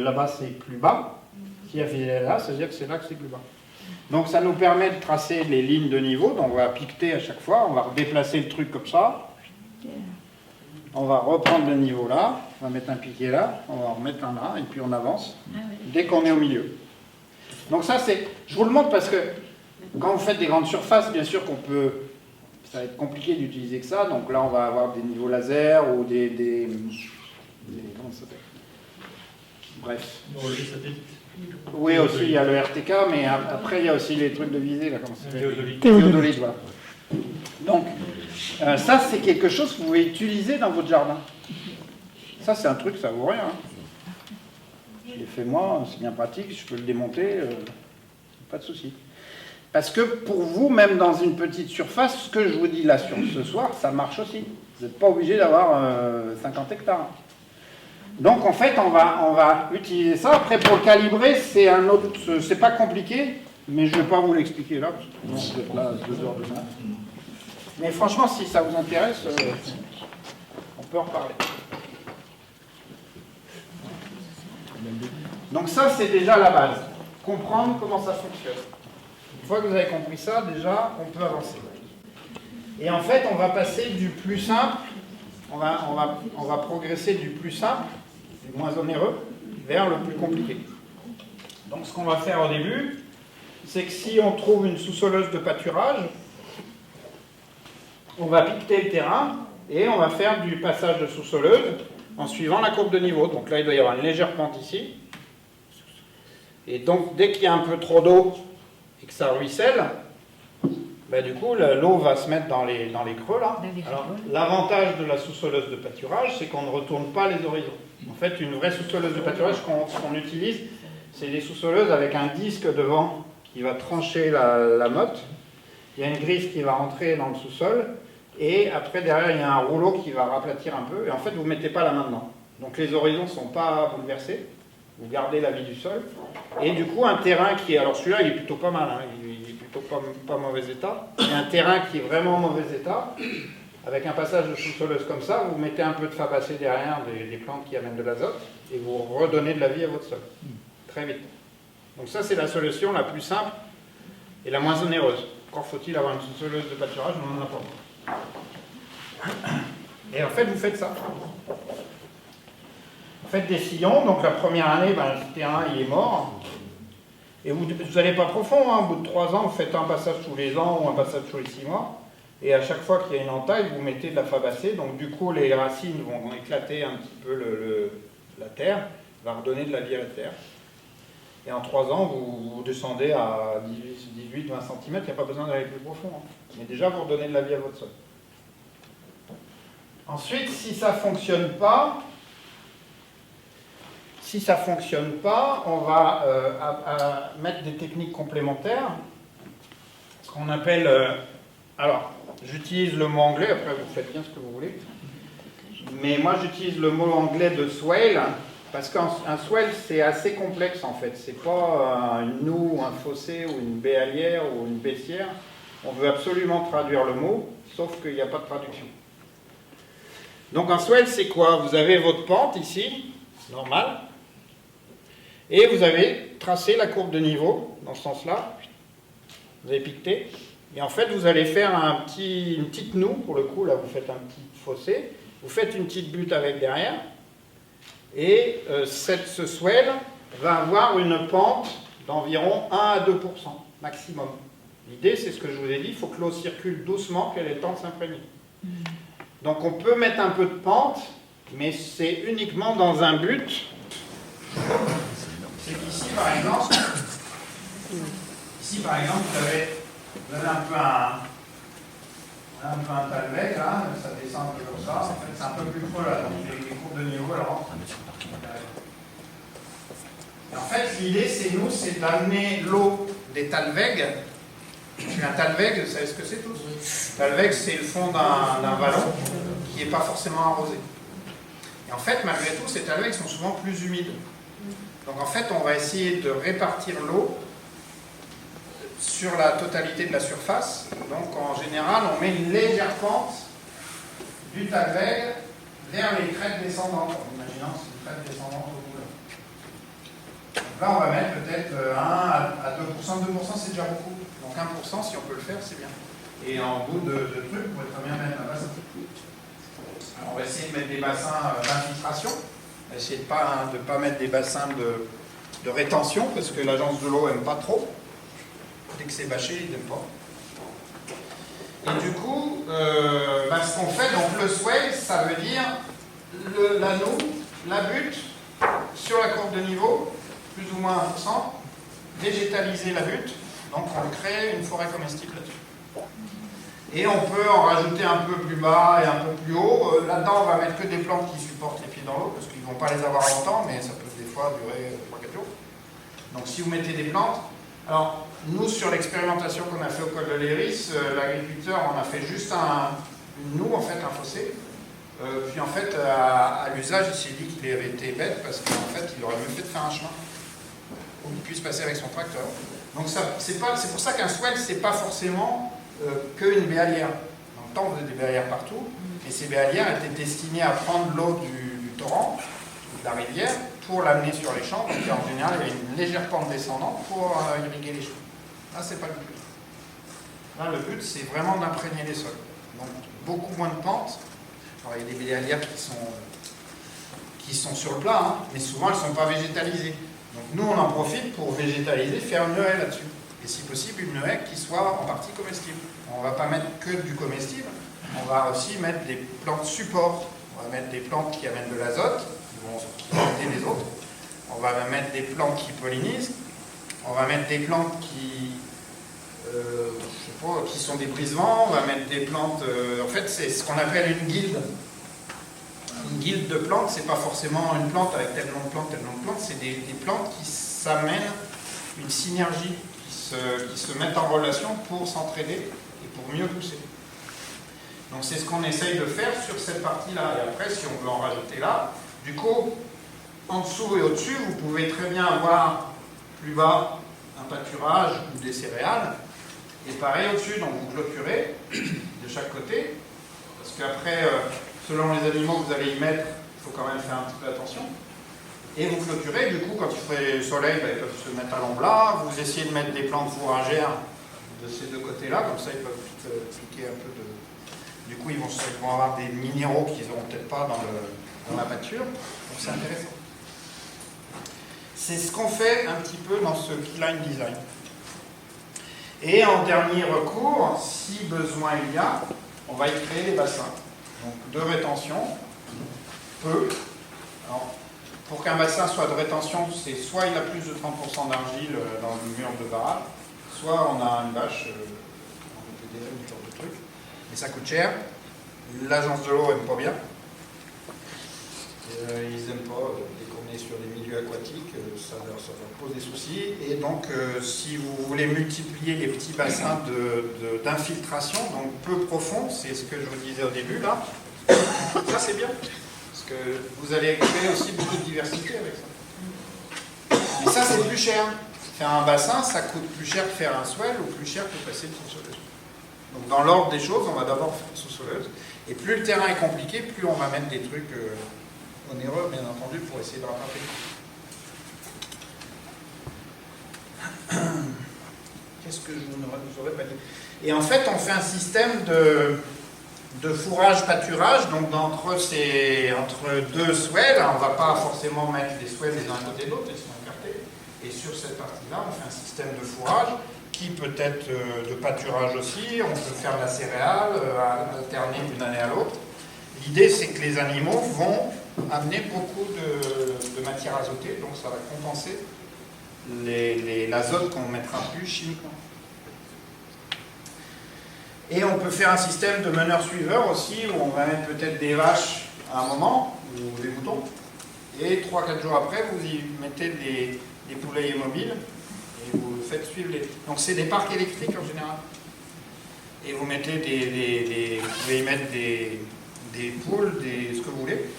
[SPEAKER 1] là-bas, c'est plus bas. Si la ficelle est là, ça veut dire que c'est là que c'est plus bas. Donc, ça nous permet de tracer les lignes de niveau. Donc, on va piqueter à chaque fois. On va redéplacer le truc comme ça. On va reprendre le niveau là. On va mettre un piquet là. On va en remettre un là. Et puis, on avance dès qu'on est au milieu. Donc ça, je vous le montre parce que quand vous faites des grandes surfaces, bien sûr ça va être compliqué d'utiliser que ça. Donc là, on va avoir des niveaux laser ou des comment ça s'appelle? Bref. Oui, aussi, il y a le RTK, mais après, il y a aussi les trucs de visée, là, comment ça s'appelle? Théodolite, voilà. Donc, ça, c'est quelque chose que vous pouvez utiliser dans votre jardin. Ça, c'est un truc, ça vaut rien. Hein. Je l'ai fait moi, c'est bien pratique, je peux le démonter, pas de souci. Parce que pour vous, même dans une petite surface, ce que je vous dis là sur ce soir, ça marche aussi. Vous n'êtes pas obligé d'avoir 50 hectares. Donc en fait, on va utiliser ça. Après, pour le calibrer, c'est pas compliqué, mais je ne vais pas vous l'expliquer là, parce que vous êtes là 2 heures de temps. Mais franchement, si ça vous intéresse, on peut en reparler. Donc ça, c'est déjà la base. Comprendre comment ça fonctionne. Une fois que vous avez compris ça, déjà, on peut avancer. Et en fait, on va passer du plus simple, on va progresser du plus simple, du moins onéreux, vers le plus compliqué. Donc ce qu'on va faire au début, c'est que si on trouve une sous-soleuse de pâturage, on va piqueter le terrain et on va faire du passage de sous-soleuse en suivant la courbe de niveau. Donc là, il doit y avoir une légère pente ici. Et donc, dès qu'il y a un peu trop d'eau et que ça ruisselle, ben, du coup, l'eau va se mettre dans les creux là. Alors, l'avantage de la sous-soleuse de pâturage, c'est qu'on ne retourne pas les horizons. En fait, une vraie sous-soleuse de pâturage, ce qu'on utilise, c'est des sous-soleuses avec un disque devant qui va trancher la motte. Il y a une griffe qui va rentrer dans le sous-sol. Et après, derrière, il y a un rouleau qui va raplatir un peu. Et en fait, vous ne mettez pas la main dedans. Donc les horizons ne sont pas bouleversés. Vous gardez la vie du sol. Et du coup, un terrain qui est... Alors celui-là, il est plutôt pas mal. Hein. Il est plutôt pas mauvais état. Et un terrain qui est vraiment mauvais état, avec un passage de sous-soleuse comme ça, vous mettez un peu de fabacé derrière, des plantes qui amènent de l'azote, et vous redonnez de la vie à votre sol. Très vite. Donc ça, c'est la solution la plus simple et la moins onéreuse. Encore faut-il avoir une sous-soleuse de pâturage, on n'en a pas. Et en fait, vous faites ça. Vous faites des sillons, donc la première année, ben, le terrain il est mort. Et vous n'allez pas profond, hein. Au bout de 3 ans, vous faites un passage tous les ans ou un passage tous les 6 mois. Et à chaque fois qu'il y a une entaille, vous mettez de la fabacée. Donc du coup, les racines vont éclater un petit peu la terre, va redonner de la vie à la terre. Et en 3 ans, vous descendez à 18-20 cm, il n'y a pas besoin d'aller plus profond. Hein. Mais déjà, vous redonnez de la vie à votre sol. Ensuite, si ça ne fonctionne pas, on va mettre des techniques complémentaires, ce qu'on appelle... alors, j'utilise le mot anglais, après vous faites bien ce que vous voulez, mais moi j'utilise le mot anglais de swale, parce qu'un swale c'est assez complexe en fait, c'est pas une noue, un fossé, ou une béalière, ou une baissière. On veut absolument traduire le mot, sauf qu'il n'y a pas de traduction. Donc un swale c'est quoi? Vous avez votre pente ici, normale, et vous avez tracé la courbe de niveau, dans ce sens-là, vous avez piqueté, et en fait vous allez faire une petite noue, pour le coup, là vous faites un petit fossé, vous faites une petite butte avec derrière, et ce swale va avoir une pente d'environ 1 à 2% maximum. L'idée, c'est ce que je vous ai dit, il faut que l'eau circule doucement, qu'elle ait le temps de s'imprégner. Donc on peut mettre un peu de pente, mais c'est uniquement dans un but. C'est qu'ici, par exemple, vous avez un peu un talbec, là, ça descend un peu comme ça. En fait, c'est un peu plus creux là, donc les courbes de niveau, là. Et en fait, l'idée, c'est d'amener l'eau des talwegs. Un talweg, vous savez ce que c'est tous? Talweg, c'est le fond d'un vallon qui n'est pas forcément arrosé. Et en fait, malgré tout, ces talwegs sont souvent plus humides. Donc en fait, on va essayer de répartir l'eau sur la totalité de la surface. Donc en général, on met une légère pente du talweg vers les crêtes descendantes. En imaginant c'est une crête descendante au bout là. Donc là, on va mettre peut-être 1 à 2%. 2%, c'est déjà beaucoup. Donc 1%, si on peut le faire, c'est bien. Et en bout de truc, vous pouvez très bien mettre un bassin. Alors, on va essayer de mettre des bassins d'infiltration. On va essayer de ne pas mettre des bassins de rétention, parce que l'agence de l'eau n'aime pas trop. Dès que c'est bâché, ils n'aiment pas. Et du coup, ce qu'on fait, donc le swale, ça veut dire l'anneau, la butte, sur la courbe de niveau, plus ou moins 1%, végétaliser la butte, donc on crée une forêt comestible là-dessus. Et on peut en rajouter un peu plus bas et un peu plus haut. Là-dedans, on va mettre que des plantes qui supportent les pieds dans l'eau, parce qu'ils ne vont pas les avoir longtemps, mais ça peut des fois durer 3-4 jours. Donc si vous mettez des plantes, alors nous sur l'expérimentation qu'on a fait au col de l'Héris, l'agriculteur en a fait juste une noue, en fait un fossé. Puis en fait, à l'usage, il s'est dit qu'il avait été bête, parce qu'en fait, il aurait mieux fait de faire un chemin où il puisse passer avec son tracteur. Donc c'est pour ça qu'un swale, c'est pas forcément qu'une béalière. Dans le temps, on faisait des béalières partout, et ces béalières étaient destinées à prendre l'eau du torrent, de la rivière, pour l'amener sur les champs. Donc en général, il y a une légère pente descendante pour irriguer les champs. Là, c'est pas le but. Là, le but, c'est vraiment d'imprégner les sols. Donc beaucoup moins de pente. Alors, il y a des béalières qui sont sur le plat, hein, mais souvent elles ne sont pas végétalisées. Donc nous on en profite pour végétaliser, faire une haie là-dessus. et si possible une haie qui soit en partie comestible. On ne va pas mettre que du comestible, on va aussi mettre des plantes support. On va mettre des plantes qui amènent de l'azote, qui vont aider les autres. On va mettre des plantes qui pollinisent. On va mettre des plantes qui, je sais pas, qui sont des brise-vents. On va mettre des plantes... en fait, c'est ce qu'on appelle une guilde. Une guilde de plantes, c'est pas forcément une plante avec tel nom de plante, tel nom de plante. C'est des plantes qui s'amènent une synergie, qui se mettent en relation pour s'entraider et pour mieux pousser. Donc c'est ce qu'on essaye de faire sur cette partie-là. Et après, si on veut en rajouter là, du coup, en dessous et au-dessus, vous pouvez très bien avoir plus bas un pâturage ou des céréales. Et pareil au-dessus, donc vous clôturez de chaque côté. Parce qu'après, selon les animaux que vous allez y mettre, il faut quand même faire un petit peu attention. Et vous clôturez, du coup, quand il fait soleil, ils peuvent se mettre à l'ombre là. Vous essayez de mettre des plantes fourragères de ces deux côtés-là, comme ça ils peuvent piquer un peu de... Du coup, ils vont avoir des minéraux qu'ils n'auront peut-être pas dans la pâture. Donc c'est intéressant. C'est ce qu'on fait un petit peu dans ce keyline design. Et en dernier recours, si besoin il y a, on va y créer des bassins. Donc de rétention, peu. Alors, pour qu'un bassin soit de rétention, c'est soit il a plus de 30% d'argile dans le mur de barrage, soit on a une bâche, on peut dire une sorte de truc. Et ça coûte cher. L'agence de l'eau n'aime pas bien. Ils n'aiment pas dès qu'on est sur des milieux aquatiques, ça leur pose des soucis. Et donc, si vous voulez multiplier les petits bassins d'infiltration, donc peu profonds, c'est ce que je vous disais au début là, ça c'est bien. Parce que vous allez créer aussi beaucoup de diversité avec ça. Mais ça c'est plus cher. Faire un bassin, ça coûte plus cher que faire un swell ou plus cher que passer une sous-soleuse. Donc dans l'ordre des choses, on va d'abord faire une sous-soleuse. Et plus le terrain est compliqué, plus on va mettre des trucs onéreux, bien entendu, pour essayer de rattraper. Qu'est-ce que je vous aurais pas dit? Et en fait, on fait un système de fourrage-pâturage, donc entre deux swells, on ne va pas forcément mettre des swells les uns à côté de l'autre, ils sont écartés. Et sur cette partie-là, on fait un système de fourrage qui peut être de pâturage aussi, on peut faire de la céréale, alterner d'une année à l'autre. L'idée, c'est que les animaux vont amener beaucoup de matière azotée, donc ça va compenser l'azote qu'on ne mettra plus chimiquement. Et on peut faire un système de meneur-suiveur aussi, où on va mettre peut-être des vaches à un moment, ou des moutons, et 3-4 jours après, vous y mettez des poulaillers mobiles, et vous faites suivre les... Donc c'est des parcs électriques en général. Et vous mettez vous pouvez y mettre des poules, ce que vous voulez.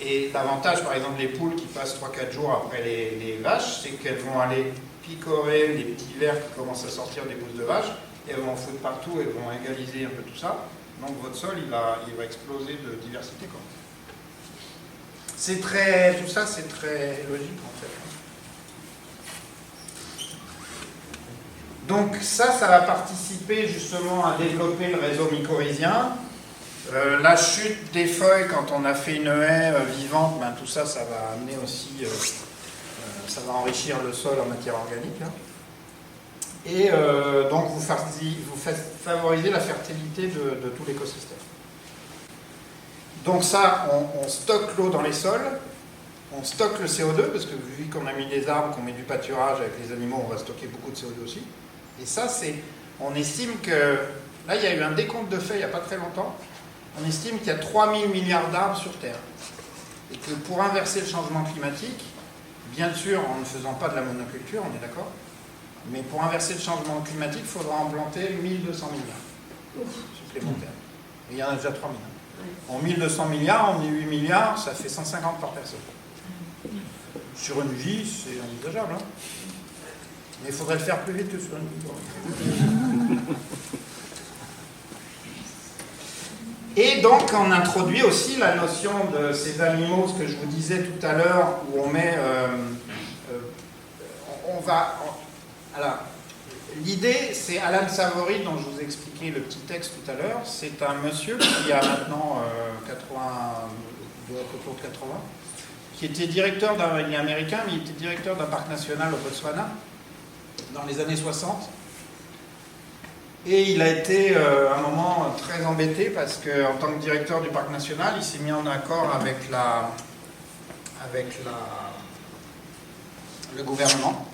[SPEAKER 1] Et l'avantage, par exemple, des poules qui passent 3-4 jours après les vaches, c'est qu'elles vont aller picorer les petits vers qui commencent à sortir des pousses de vache, et elles vont en foutre partout, elles vont égaliser un peu tout ça. Donc votre sol, il va exploser de diversité. Tout ça, c'est très logique en fait. Donc ça va participer justement à développer le réseau mycorhizien. La chute des feuilles, quand on a fait une haie vivante, ben, tout ça, ça va amener aussi, ça va enrichir le sol en matière organique. Hein. Et donc vous favorisez la fertilité de tout l'écosystème. Donc ça, on stocke l'eau dans les sols, on stocke le CO2, parce que vu qu'on a mis des arbres, qu'on met du pâturage avec les animaux, on va stocker beaucoup de CO2 aussi. Et ça, on estime que, là il y a eu un décompte de faits il n'y a pas très longtemps, on estime qu'il y a 3000 milliards d'arbres sur Terre. Et que pour inverser le changement climatique, bien sûr en ne faisant pas de la monoculture, on est d'accord, mais pour inverser le changement climatique, il faudra en planter 1200 milliards supplémentaires. Et il y en a déjà 3000. En 1200 milliards, on dit 8 milliards, ça fait 150 par personne. Sur une vie, c'est envisageable. Hein, mais il faudrait le faire plus vite que sur une vie. Et donc, on introduit aussi la notion de ces animaux, ce que je vous disais tout à l'heure, où on met... alors, l'idée, c'est Alan Savory, dont je vous ai expliqué le petit texte tout à l'heure. C'est un monsieur qui a maintenant 80, qui était directeur il est américain, mais il était directeur d'un parc national au Botswana dans les années 60. Et il a été à un moment très embêté parce qu'en tant que directeur du parc national, il s'est mis en accord avec le gouvernement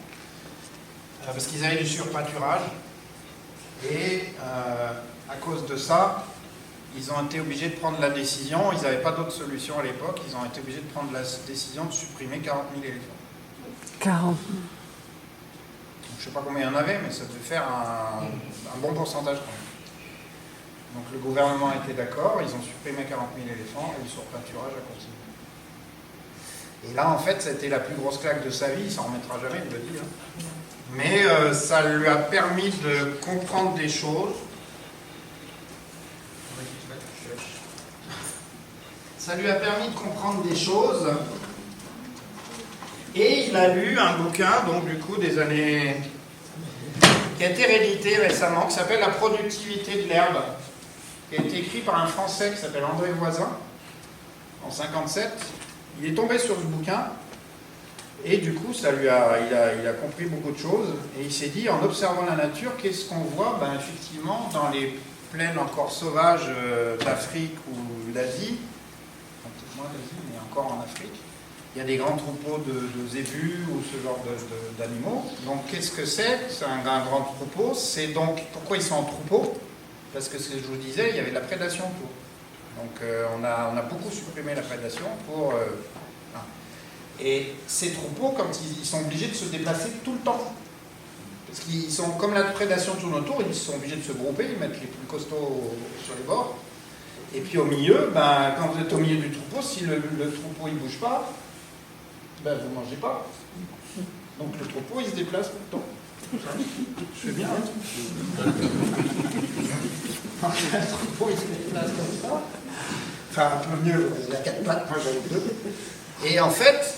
[SPEAKER 1] parce qu'ils avaient du surpâturage. Et à cause de ça, ils ont été obligés de prendre la décision, ils n'avaient pas d'autre solution à l'époque, ils ont été obligés de prendre la décision de supprimer 40 000 éléphants.
[SPEAKER 2] 40.
[SPEAKER 1] Je ne sais pas combien il y en avait, mais ça devait faire un bon pourcentage quand même. Donc le gouvernement a été d'accord, ils ont supprimé 40 000 éléphants et le surpâturage a continué. Et là, en fait, c'était la plus grosse claque de sa vie, il s'en remettra jamais, il me le dit. Hein. Mais ça lui a permis de comprendre des choses. Ça lui a permis de comprendre des choses. Et il a lu un bouquin, donc du coup, des années... qui a été réédité récemment, qui s'appelle « La productivité de l'herbe », qui a été écrit par un Français qui s'appelle André Voisin, en 1957. Il est tombé sur ce bouquin, et du coup, il a compris beaucoup de choses, et il s'est dit, en observant la nature, qu'est-ce qu'on voit? Ben, effectivement, dans les plaines encore sauvages d'Afrique ou d'Asie, peut-être moins d'Asie, mais encore en Afrique, il y a des grands troupeaux de zébus ou ce genre d'animaux. Donc, qu'est-ce que c'est? C'est un grand troupeau. C'est donc, pourquoi ils sont en troupeau? Parce que, ce que je vous disais, il y avait de la prédation autour. Donc, on a beaucoup supprimé la prédation pour... Et ces troupeaux, quand ils sont obligés de se déplacer tout le temps, parce qu'ils sont, comme la prédation tourne autour, ils sont obligés de se grouper, ils mettent les plus costauds sur les bords. Et puis au milieu, ben, quand vous êtes au milieu du troupeau, si le troupeau il ne bouge pas, ben, vous ne mangez pas. Donc le troupeau il se déplace tout le temps. Je fais bien, hein. Le troupeau il se déplace comme ça. Enfin, un peu mieux, il a 4 pattes, moi j'en ai 2. Et en fait,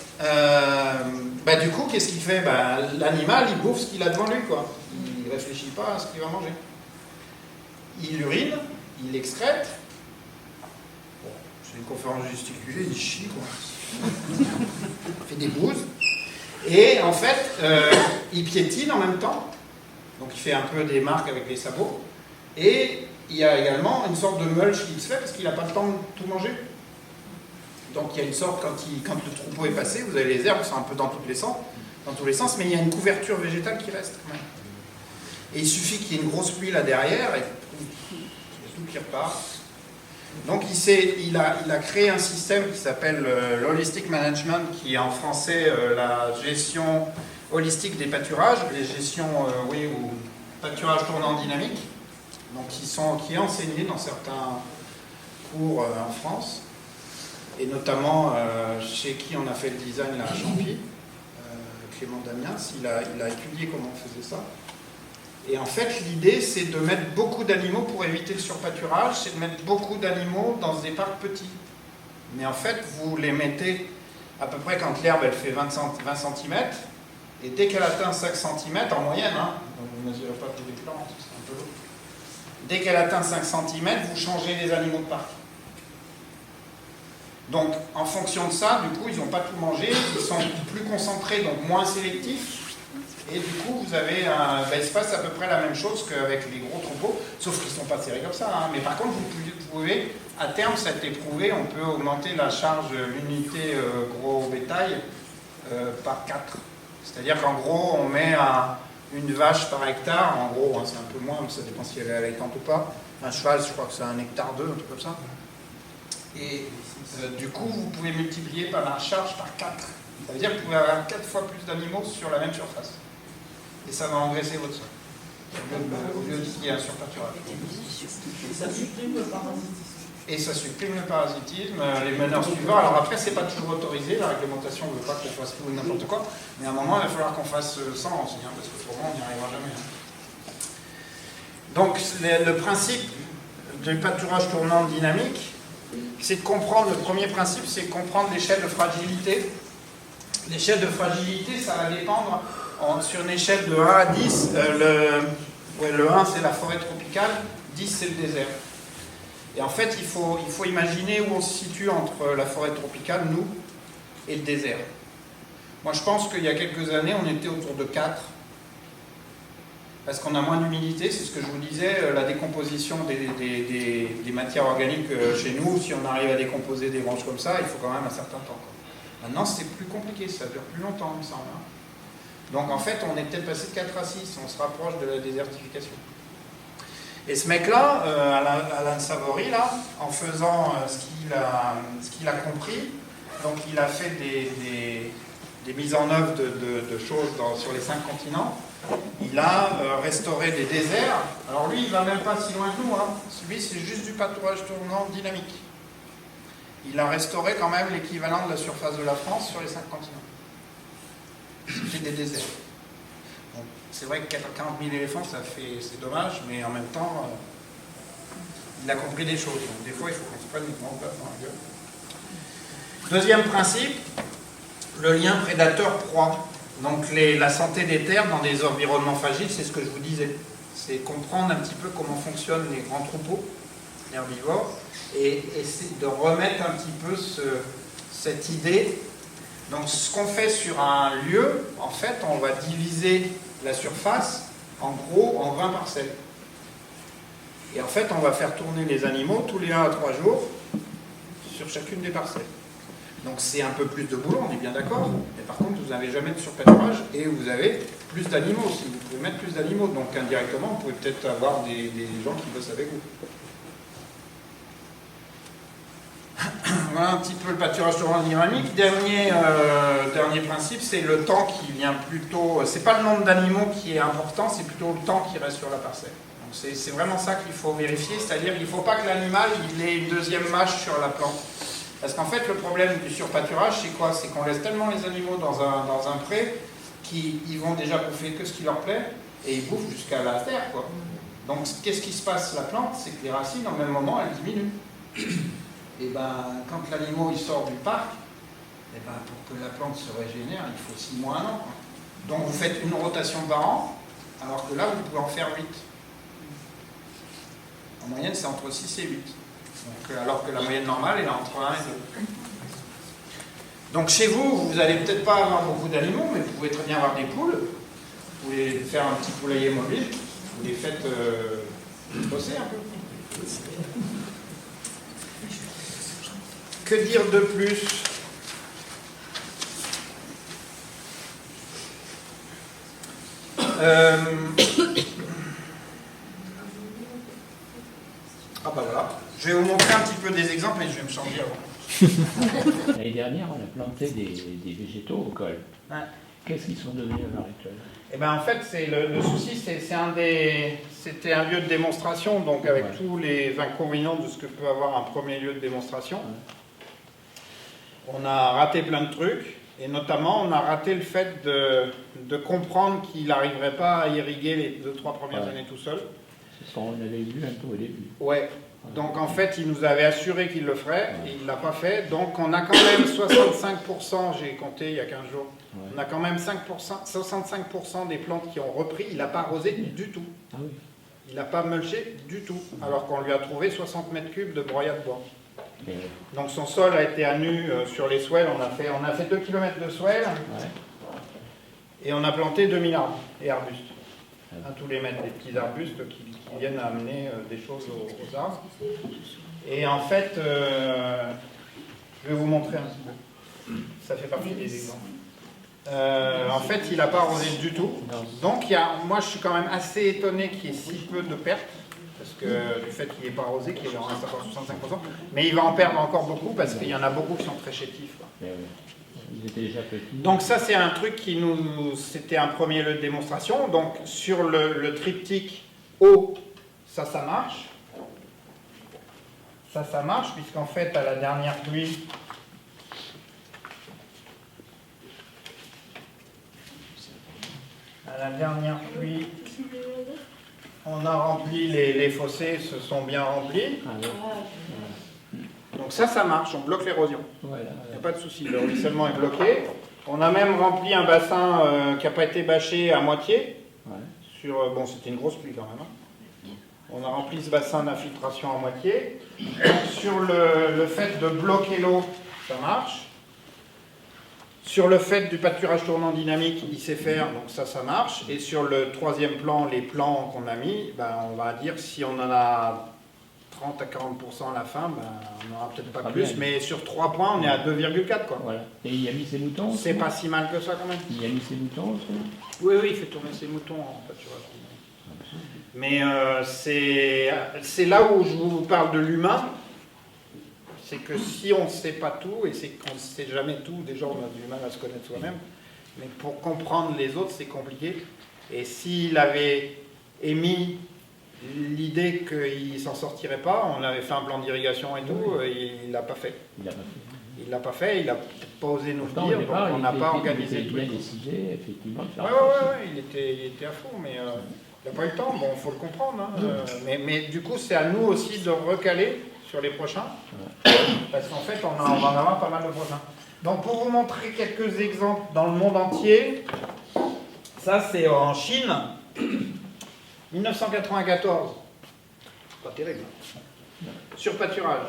[SPEAKER 1] bah, du coup, qu'est-ce qu'il fait? Bah, l'animal, il bouffe ce qu'il a devant lui, quoi. Il ne réfléchit pas à ce qu'il va manger. Il urine, il excrète. Bon, c'est une conférence gesticulée, il chie, quoi. Il fait des bouses. Et en fait, il piétine en même temps. Donc il fait un peu des marques avec les sabots. Et il y a également une sorte de mulch qui se fait parce qu'il n'a pas le temps de tout manger. Donc il y a une sorte, quand le troupeau est passé, vous avez les herbes qui sont un peu dans tous les sens, mais il y a une couverture végétale qui reste quand même. Et il suffit qu'il y ait une grosse pluie là derrière et il y a tout qui repart. Donc il a créé un système qui s'appelle l'Holistic Management, qui est en français la gestion holistique des pâturages, les gestions, ou pâturage tournant dynamique, donc qui est enseigné dans certains cours en France. Et notamment chez qui on a fait le design là, à Champy, Clément Damiens, il a étudié comment on faisait ça. Et en fait, l'idée, c'est de mettre beaucoup d'animaux pour éviter le surpâturage, c'est de mettre beaucoup d'animaux dans des parcs petits. Mais en fait, vous les mettez à peu près quand l'herbe elle fait 20 cm, et dès qu'elle atteint 5 cm, en moyenne, hein, donc vous ne mesurez pas tous les plans, c'est un peu lourd. Dès qu'elle atteint 5 cm, vous changez les animaux de parc. Donc, en fonction de ça, du coup, ils n'ont pas tout mangé, ils sont plus concentrés, donc moins sélectifs. Et du coup, vous avez il se passe à peu près la même chose qu'avec les gros troupeaux, sauf qu'ils ne sont pas serrés comme ça. Hein. Mais par contre, vous pouvez, à terme, ça a été prouvé, on peut augmenter la charge, l'unité gros bétail par 4. C'est-à-dire qu'en gros, on met une vache par hectare, en gros, hein, c'est un peu moins, mais ça dépend si elle est allaitante ou pas. Un cheval, je crois que c'est 1,2 hectare, un truc comme ça. Et du coup, vous pouvez multiplier par la charge par 4. Ça veut dire que vous pouvez avoir 4 fois plus d'animaux sur la même surface. Et ça va engraisser votre sol. Au lieu qu'il y ait un surpâturage. Et ça supprime le parasitisme. Les meneurs suivants. Alors après, c'est pas toujours autorisé. La réglementation ne veut pas qu'on fasse tout et n'importe quoi. Mais à un moment, il va falloir qu'on fasse 100 aussi, hein, parce que autrement, on n'y arrivera jamais. Hein. Donc, le principe du pâturage tournant dynamique, c'est de comprendre, le premier principe, c'est de comprendre l'échelle de fragilité. L'échelle de fragilité, ça va dépendre sur une échelle de 1 à 10. Le 1, c'est la forêt tropicale, 10, c'est le désert. Et en fait, il faut imaginer où on se situe entre la forêt tropicale, nous, et le désert. Moi, je pense qu'il y a quelques années, on était autour de 4. parce qu'on a moins d'humidité, c'est ce que je vous disais, la décomposition des matières organiques chez nous, si on arrive à décomposer des branches comme ça, il faut quand même un certain temps, quoi. Maintenant, c'est plus compliqué, ça dure plus longtemps, il me semble. Hein. Donc en fait, on est peut-être passé de 4 à 6, on se rapproche de la désertification. Et ce mec-là, Alain Savary, là, en faisant ce qu'il a compris, donc il a fait des mises en œuvre de choses sur les 5 continents. Il a restauré des déserts. Alors lui, il ne va même pas si loin que nous. Hein. Lui, c'est juste du pâturage tournant dynamique. Il a restauré quand même l'équivalent de la surface de la France sur les 5 continents. C'était des déserts. Bon, c'est vrai que 40 000 éléphants, c'est dommage, mais en même temps, il a compris des choses. Donc, des fois, il faut qu'on se prenne une grande baffe dans la gueule. Deuxième principe, le lien prédateur-proie. Donc la santé des terres dans des environnements fragiles, c'est ce que je vous disais. C'est comprendre un petit peu comment fonctionnent les grands troupeaux herbivores et essayer de remettre un petit peu cette idée. Donc ce qu'on fait sur un lieu, en fait, on va diviser la surface en gros en 20 parcelles. Et en fait, on va faire tourner les animaux tous les 1 à 3 jours sur chacune des parcelles. Donc c'est un peu plus de boulot, on est bien d'accord, mais par contre vous n'avez jamais de surpâturage et vous avez plus d'animaux aussi, vous pouvez mettre plus d'animaux, donc indirectement vous pouvez peut-être avoir des gens qui bossent avec vous. Voilà un petit peu le pâturage tournant dynamique. Dernier principe, c'est le temps qui vient plutôt, c'est pas le nombre d'animaux qui est important, c'est plutôt le temps qui reste sur la parcelle. Donc c'est vraiment ça qu'il faut vérifier, c'est-à-dire qu'il ne faut pas que l'animal ait une deuxième mâche sur la plante. Parce qu'en fait, le problème du surpâturage, c'est quoi? C'est qu'on laisse tellement les animaux dans un pré qu'ils vont déjà bouffer que ce qui leur plaît, et ils bouffent jusqu'à la terre, quoi. Donc, qu'est-ce qui se passe? La plante, c'est que les racines, au même moment, elles diminuent. Et ben, quand l'animal il sort du parc, et ben, pour que la plante se régénère, il faut 6 mois, 1 an, quoi. Donc, vous faites une rotation par an, alors que là, vous pouvez en faire 8. En moyenne, c'est entre 6 et 8. Donc, alors que la moyenne normale est entre 1 et 2. Donc chez vous, vous n'allez peut-être pas avoir beaucoup d'animaux, mais vous pouvez très bien avoir des poules. Vous pouvez faire un petit poulailler mobile. Vous les faites bosser un peu. Que dire de plus? Ah bah voilà. Je vais vous montrer un petit peu des exemples et je vais me changer avant.
[SPEAKER 5] L'année dernière, on a planté des végétaux au col.
[SPEAKER 1] Ouais.
[SPEAKER 5] Qu'est-ce qu'ils sont devenus à l'heure actuelle?
[SPEAKER 1] Eh ben en fait, le souci, c'était un lieu de démonstration, donc avec tous les inconvénients de ce que peut avoir un premier lieu de démonstration. On a raté plein de trucs, et notamment, on a raté le fait de comprendre qu'il n'arriverait pas à irriguer les 2-3 premières années tout seul.
[SPEAKER 5] C'est ce qu'on avait vu un peu au début.
[SPEAKER 1] Ouais. Donc en fait, il nous avait assuré qu'il le ferait, et il ne l'a pas fait. Donc on a quand même 65%, j'ai compté il y a 15 jours, on a quand même 65% des plantes qui ont repris, il n'a pas arrosé du tout.
[SPEAKER 5] Ah oui.
[SPEAKER 1] Il n'a pas mulché du tout, alors qu'on lui a trouvé 60 mètres cubes de broyat de bois. Donc son sol a été à nu sur les swells, on a fait 2 km de swell, et on a planté 2000 arbres et arbustes. À tous les mètres, des petits arbustes qui viennent amener des choses aux arbres. Et en fait, je vais vous montrer un petit peu. Ça fait partie des exemples. En fait, il n'a pas arrosé du tout. Donc, moi, je suis quand même assez étonné qu'il y ait si peu de pertes, parce que du fait qu'il n'ait pas arrosé, qu'il en reste encore 65%. Mais il va en perdre encore beaucoup, parce qu'il y en a beaucoup qui sont très chétifs.
[SPEAKER 5] Ils étaient déjà petits. Donc
[SPEAKER 1] ça, c'est un truc c'était un premier lieu de démonstration. Donc sur le triptyque eau, ça marche. Ça marche, puisqu'en fait, à la dernière pluie, on a rempli les fossés, se sont bien remplis. Donc ça marche, on bloque l'érosion. Il n'y a pas de souci, le ruissellement est bloqué. On a même rempli un bassin qui n'a pas été bâché à moitié. Bon, c'était une grosse pluie quand même. Hein. On a rempli ce bassin d'infiltration à moitié. Donc, sur le fait de bloquer l'eau, ça marche. Sur le fait du pâturage tournant dynamique, il sait faire, donc ça marche. Et sur le troisième plan, les plans qu'on a mis, ben, on va dire si on en a 30 à 40% à la fin, ben, on n'aura peut-être pas plus.
[SPEAKER 5] Bien.
[SPEAKER 1] Mais sur 3 points, on est à 2,4 quoi.
[SPEAKER 5] Voilà. Et il a mis ses moutons aussi.
[SPEAKER 1] C'est pas si mal que ça quand même.
[SPEAKER 5] Il a mis ses moutons aussi.
[SPEAKER 1] Oui, il fait tourner ses moutons en pâturage. Mais c'est là où je vous parle de l'humain. C'est que si on ne sait pas tout, et c'est qu'on ne sait jamais tout, déjà on a du mal à se connaître soi-même, mais pour comprendre les autres, c'est compliqué. Et s'il avait émis l'idée qu'il ne s'en sortirait pas, on avait fait un plan d'irrigation et tout, il ne l'a pas fait.
[SPEAKER 5] Il l'a pas fait.
[SPEAKER 1] Il ne l'a pas fait, il n'a peut-être pas osé nous le
[SPEAKER 5] Pourtant,
[SPEAKER 1] dire,
[SPEAKER 5] au départ,
[SPEAKER 1] donc on n'a pas organisé
[SPEAKER 5] il
[SPEAKER 1] le
[SPEAKER 5] était bien
[SPEAKER 1] truc.
[SPEAKER 5] décidé, effectivement, de faire
[SPEAKER 1] Ouais, il était à fond, mais il n'a pas eu le temps, bon, il faut le comprendre. Hein, mais du coup, c'est à nous aussi de recaler sur les prochains, parce qu'en fait, on va en avoir pas mal de prochains. Donc, pour vous montrer quelques exemples dans le monde entier, ça c'est en Chine, 1994, pas terrible, sur pâturage.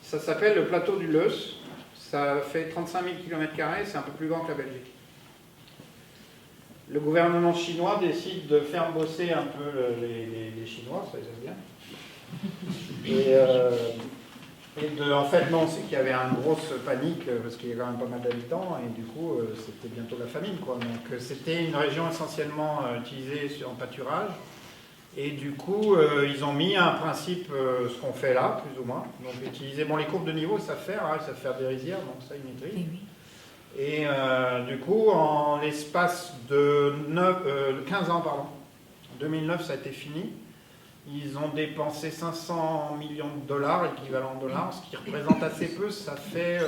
[SPEAKER 1] Ça s'appelle le plateau du Leuss, ça fait 35 000 km², c'est un peu plus grand que la Belgique. Le gouvernement chinois décide de faire bosser un peu les Chinois, ça ils aiment bien. En fait, non, c'est qu'il y avait une grosse panique parce qu'il y a quand même pas mal d'habitants et du coup, c'était bientôt la famine, quoi. Donc, c'était une région essentiellement utilisée en pâturage et du coup, ils ont mis un principe, ce qu'on fait là, plus ou moins. Donc, utiliser, bon, les courbes de niveau, ça fait faire des rizières, donc ça, ils maîtrisent. Et du coup, en l'espace de 15 ans, en 2009, ça a été fini. Ils ont dépensé 500 millions de dollars, équivalent de dollars, ce qui représente assez peu, ça fait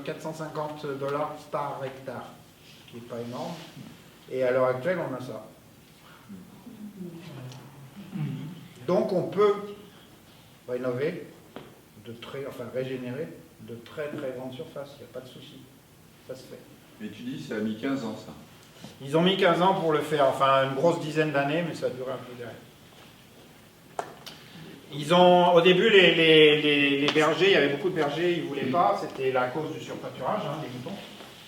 [SPEAKER 1] 450 dollars par hectare, ce qui n'est pas énorme. Et à l'heure actuelle, on a ça. Donc on peut rénover, régénérer de très très grandes surfaces, il n'y a pas de souci. Ça se fait.
[SPEAKER 3] Mais tu dis, ça a mis 15 ans, ça.
[SPEAKER 1] Ils ont mis 15 ans pour le faire, enfin une grosse dizaine d'années, mais ça a duré un peu derrière. Au début, les bergers, il y avait beaucoup de bergers, ils ne voulaient pas, c'était la cause du surpâturage, des moutons.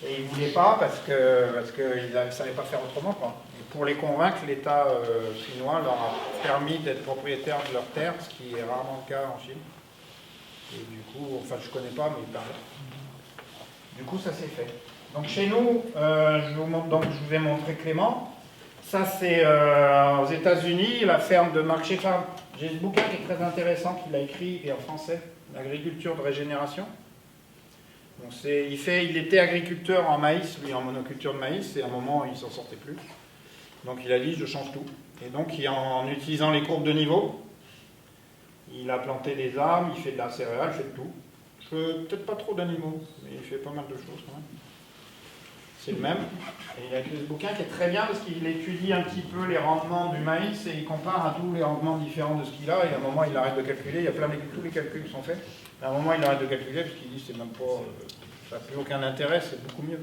[SPEAKER 1] Et ils ne voulaient pas parce qu'ils ne savaient pas faire autrement, quoi. Et pour les convaincre, l'État chinois leur a permis d'être propriétaires de leurs terres, ce qui est rarement le cas en Chine. Et du coup, enfin je ne connais pas, mais ils parlaient. Du coup, ça s'est fait. Donc chez nous, je vous ai montré Clément. Ça, c'est aux États-Unis, la ferme de Mark Shepard. J'ai ce bouquin qui est très intéressant, qu'il a écrit et en français, l'agriculture de régénération. Donc il était agriculteur en maïs, lui en monoculture de maïs, et à un moment, il ne s'en sortait plus. Donc il a dit, je change tout. Et donc, en utilisant les courbes de niveau, il a planté des arbres, il fait de la céréale, il fait de tout. Peut-être pas trop d'animaux, mais il fait pas mal de choses quand même. C'est le même. Et il a écrit ce bouquin qui est très bien parce qu'il étudie un petit peu les rendements du maïs et il compare à tous les rendements différents de ce qu'il a. Et à un moment, il arrête de calculer. Il y a tous les calculs qui sont faits. À un moment, il arrête de calculer parce qu'il dit c'est même pas, ça n'a plus aucun intérêt, c'est beaucoup mieux.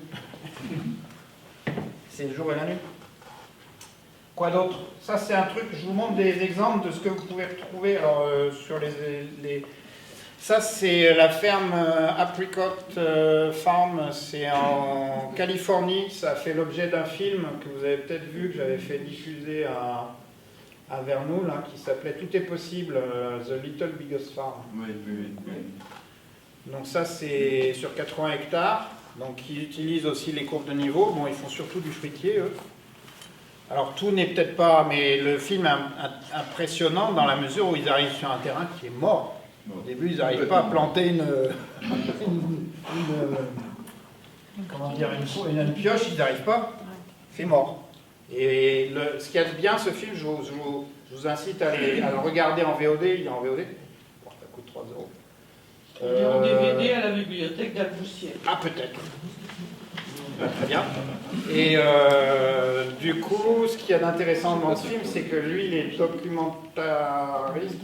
[SPEAKER 1] C'est le jour et la nuit. Quoi d'autre? Ça, c'est un truc. Je vous montre des exemples de ce que vous pouvez retrouver alors, sur les Ça, c'est la ferme Apricot Farm, c'est en Californie. Ça a fait l'objet d'un film que vous avez peut-être vu, que j'avais fait diffuser à Vernoux, là, qui s'appelait Tout est possible, The Little Biggest Farm.
[SPEAKER 3] Oui.
[SPEAKER 1] Donc ça, c'est sur 80 hectares. Donc ils utilisent aussi les courbes de niveau. Bon, ils font surtout du fruitier, eux. Alors tout n'est peut-être pas, mais le film est impressionnant dans la mesure où ils arrivent sur un terrain qui est mort. Au début, ils n'arrivent pas à planter une pioche, ils n'arrivent pas. C'est mort. Et ce qu'il y a de bien, ce film, je vous incite à le regarder en VOD. Il est en VOD. Bon, ça coûte 3 €.
[SPEAKER 6] Il est en DVD à la bibliothèque d'Alboussière.
[SPEAKER 1] Ah, peut-être. Très bien. Et du coup, ce qu'il y a d'intéressant dans ce film, c'est que lui, il est documentariste,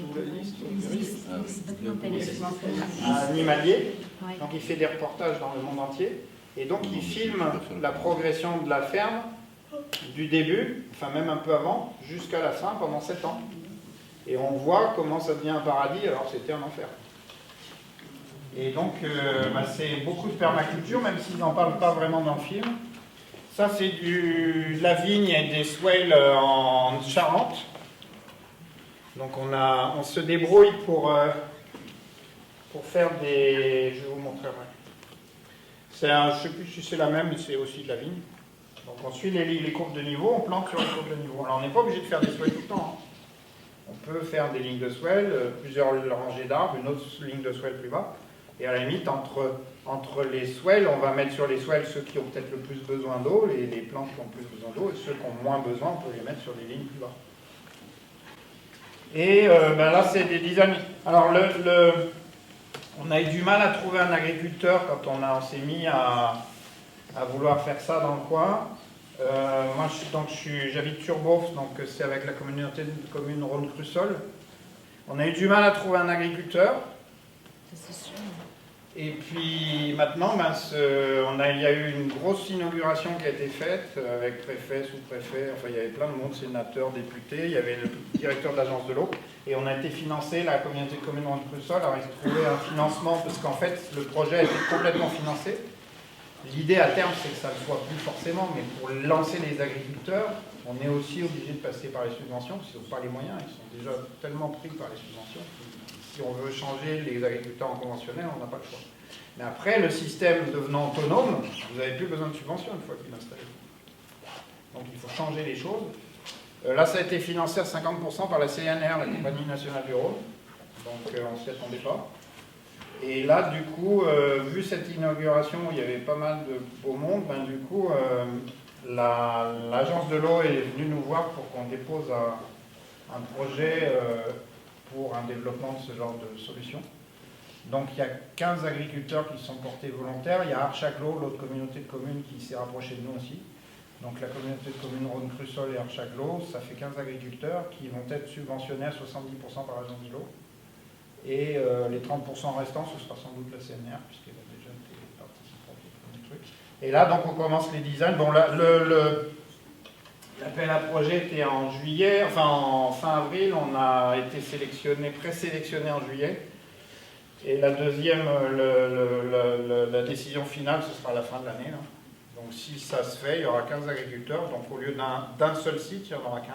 [SPEAKER 1] animalier. Donc il fait des reportages dans le monde entier. Et donc il filme la progression de la ferme du début, enfin même un peu avant, jusqu'à la fin pendant 7 ans. Et on voit comment ça devient un paradis alors que c'était un enfer. Et donc, c'est beaucoup de permaculture, même s'ils n'en parlent pas vraiment dans le film. Ça, c'est de la vigne et des swales en Charente. Donc, on se débrouille pour faire des... Je vais vous montrer. Je ne sais plus si c'est la même, mais c'est aussi de la vigne. Donc, on suit les courbes de niveau, on plante sur les courbes de niveau. Alors, on n'est pas obligé de faire des swales tout le temps. On peut faire des lignes de swell, plusieurs rangées d'arbres, une autre ligne de swell plus bas. Et à la limite, entre les swells, on va mettre sur les swells ceux qui ont peut-être le plus besoin d'eau, les plantes qui ont le plus besoin d'eau, et ceux qui ont moins besoin, on peut les mettre sur des lignes plus bas. Et là, c'est des designs. Alors, on a eu du mal à trouver un agriculteur quand on s'est mis à vouloir faire ça dans le coin. Moi, j'habite sur Bourse, donc c'est avec la communauté de communes Rhône-Crussol. On a eu du mal à trouver un agriculteur.
[SPEAKER 2] C'est sûr.
[SPEAKER 1] Et puis maintenant, il y a eu une grosse inauguration qui a été faite avec préfet, sous-préfet, enfin il y avait plein de monde, sénateurs, députés, il y avait le directeur de l'agence de l'eau, et on a été financé, la communauté de communes Rhône-Crussol, alors ils ont trouvé un financement, parce qu'en fait le projet a été complètement financé. L'idée à terme, c'est que ça ne soit plus forcément, mais pour lancer les agriculteurs, on est aussi obligé de passer par les subventions, parce qu'ils n'ont pas les moyens, ils sont déjà tellement pris par les subventions. Si on veut changer les agriculteurs en conventionnel, on n'a pas le choix. Mais après, le système devenant autonome, vous n'avez plus besoin de subventions une fois qu'il est installé. Donc il faut changer les choses. Là, ça a été financé à 50% par la CNR, la Compagnie Nationale du Rhône. Donc on ne s'y attendait pas. Et là, du coup, vu cette inauguration où il y avait pas mal de beau monde, l'agence de l'eau est venue nous voir pour qu'on dépose un projet pour un développement de ce genre de solution. Donc il y a 15 agriculteurs qui sont portés volontaires. Il y a Archaglo, l'autre communauté de communes qui s'est rapprochée de nous aussi. Donc la communauté de communes Rhône-Crussol et Archaglo, ça fait 15 agriculteurs qui vont être subventionnés à 70% par l'agence de l'eau. Et les 30% restants, ce sera sans doute la CNR, puisqu'elle a déjà été participante dans des trucs. Et là, donc, on commence les designs. Bon, l'appel à projet était en juillet, enfin en fin avril, on a été présélectionné en juillet. Et la deuxième, la décision finale, ce sera à la fin de l'année. Donc si ça se fait, il y aura 15 agriculteurs. Donc au lieu d'un seul site, il y en aura 15.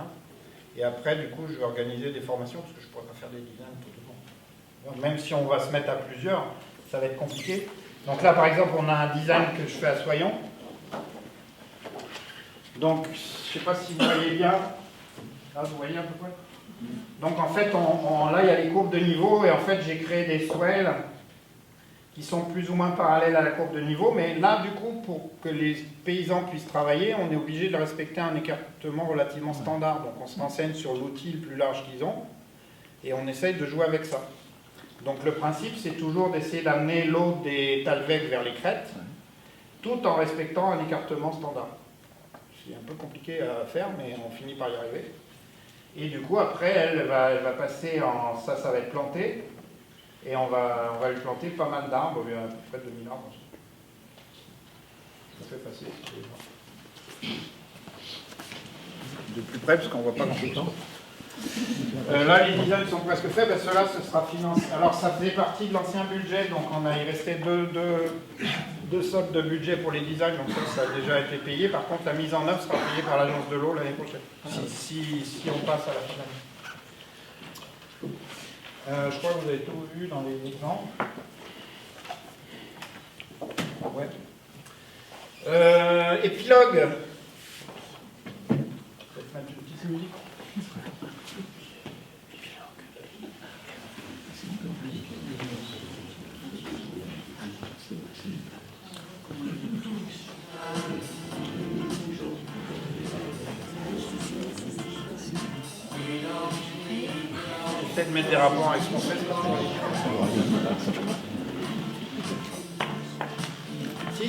[SPEAKER 1] Et après, du coup, je vais organiser des formations, parce que je ne pourrais pas faire des designs tout le monde. Donc, même si on va se mettre à plusieurs, ça va être compliqué. Donc là, par exemple, on a un design que je fais à Soyon. Donc, je ne sais pas si vous voyez bien. Là, vous voyez à peu près. Donc, en fait, là, il y a les courbes de niveau. Et en fait, j'ai créé des swells qui sont plus ou moins parallèles à la courbe de niveau. Mais là, du coup, pour que les paysans puissent travailler, on est obligé de respecter un écartement relativement standard. Donc, on se renseigne sur l'outil le plus large qu'ils ont. Et on essaye de jouer avec ça. Donc le principe, c'est toujours d'essayer d'amener l'eau des Talweg vers les crêtes, tout en respectant un écartement standard. C'est un peu compliqué à faire, mais on finit par y arriver. Et du coup, après, elle va passer en... Ça va être planté, et on va lui planter pas mal d'arbres, il y a à peu près 2000 arbres. Ça fait passer. De plus près, parce qu'on ne voit pas grand-chose. Là, les designs sont presque faits, ben, cela, ce sera financé. Alors, ça faisait partie de l'ancien budget, donc il restait deux sortes de budget pour les designs, donc ça a déjà été payé. Par contre, la mise en œuvre sera payée par l'agence de l'eau l'année prochaine, si on passe à la fin d'année. Je crois que vous avez tout vu dans les exemples. Ouais. Épilogue. Peut-être mettre une petite musique. Peut-être mettre des rapports avec ce qu'on fait.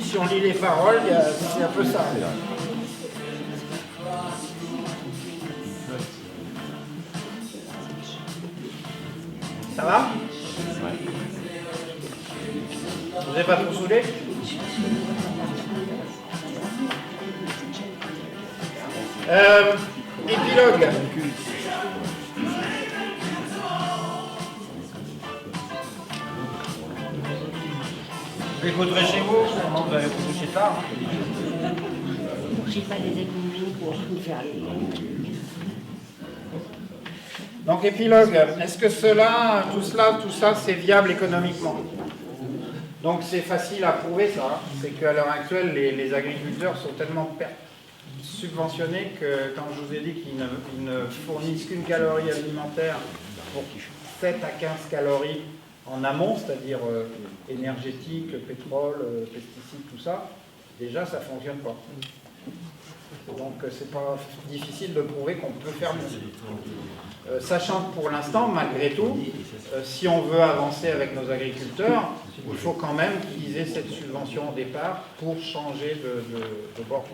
[SPEAKER 1] Si on lit les paroles, c'est un peu ça. Ça va? Vous n'avez pas trop saoulé? Épilogue. Vous écouterez chez vous, comment vous allez vous coucher tard.
[SPEAKER 2] J'ai pas les économies pour tout faire.
[SPEAKER 1] Donc épilogue, est-ce que tout ça, c'est viable économiquement? Donc c'est facile à prouver ça, c'est qu'à l'heure actuelle, les agriculteurs sont tellement subventionnés que quand je vous ai dit qu'ils ne fournissent qu'une calorie alimentaire pour 7 à 15 calories en amont, c'est-à-dire énergétique, pétrole, pesticides, tout ça, déjà ça ne fonctionne pas. Donc c'est pas difficile de prouver qu'on peut faire mieux. Sachant que pour l'instant, malgré tout, si on veut avancer avec nos agriculteurs, il faut quand même qu'ils aient cette subvention au départ pour changer de bord.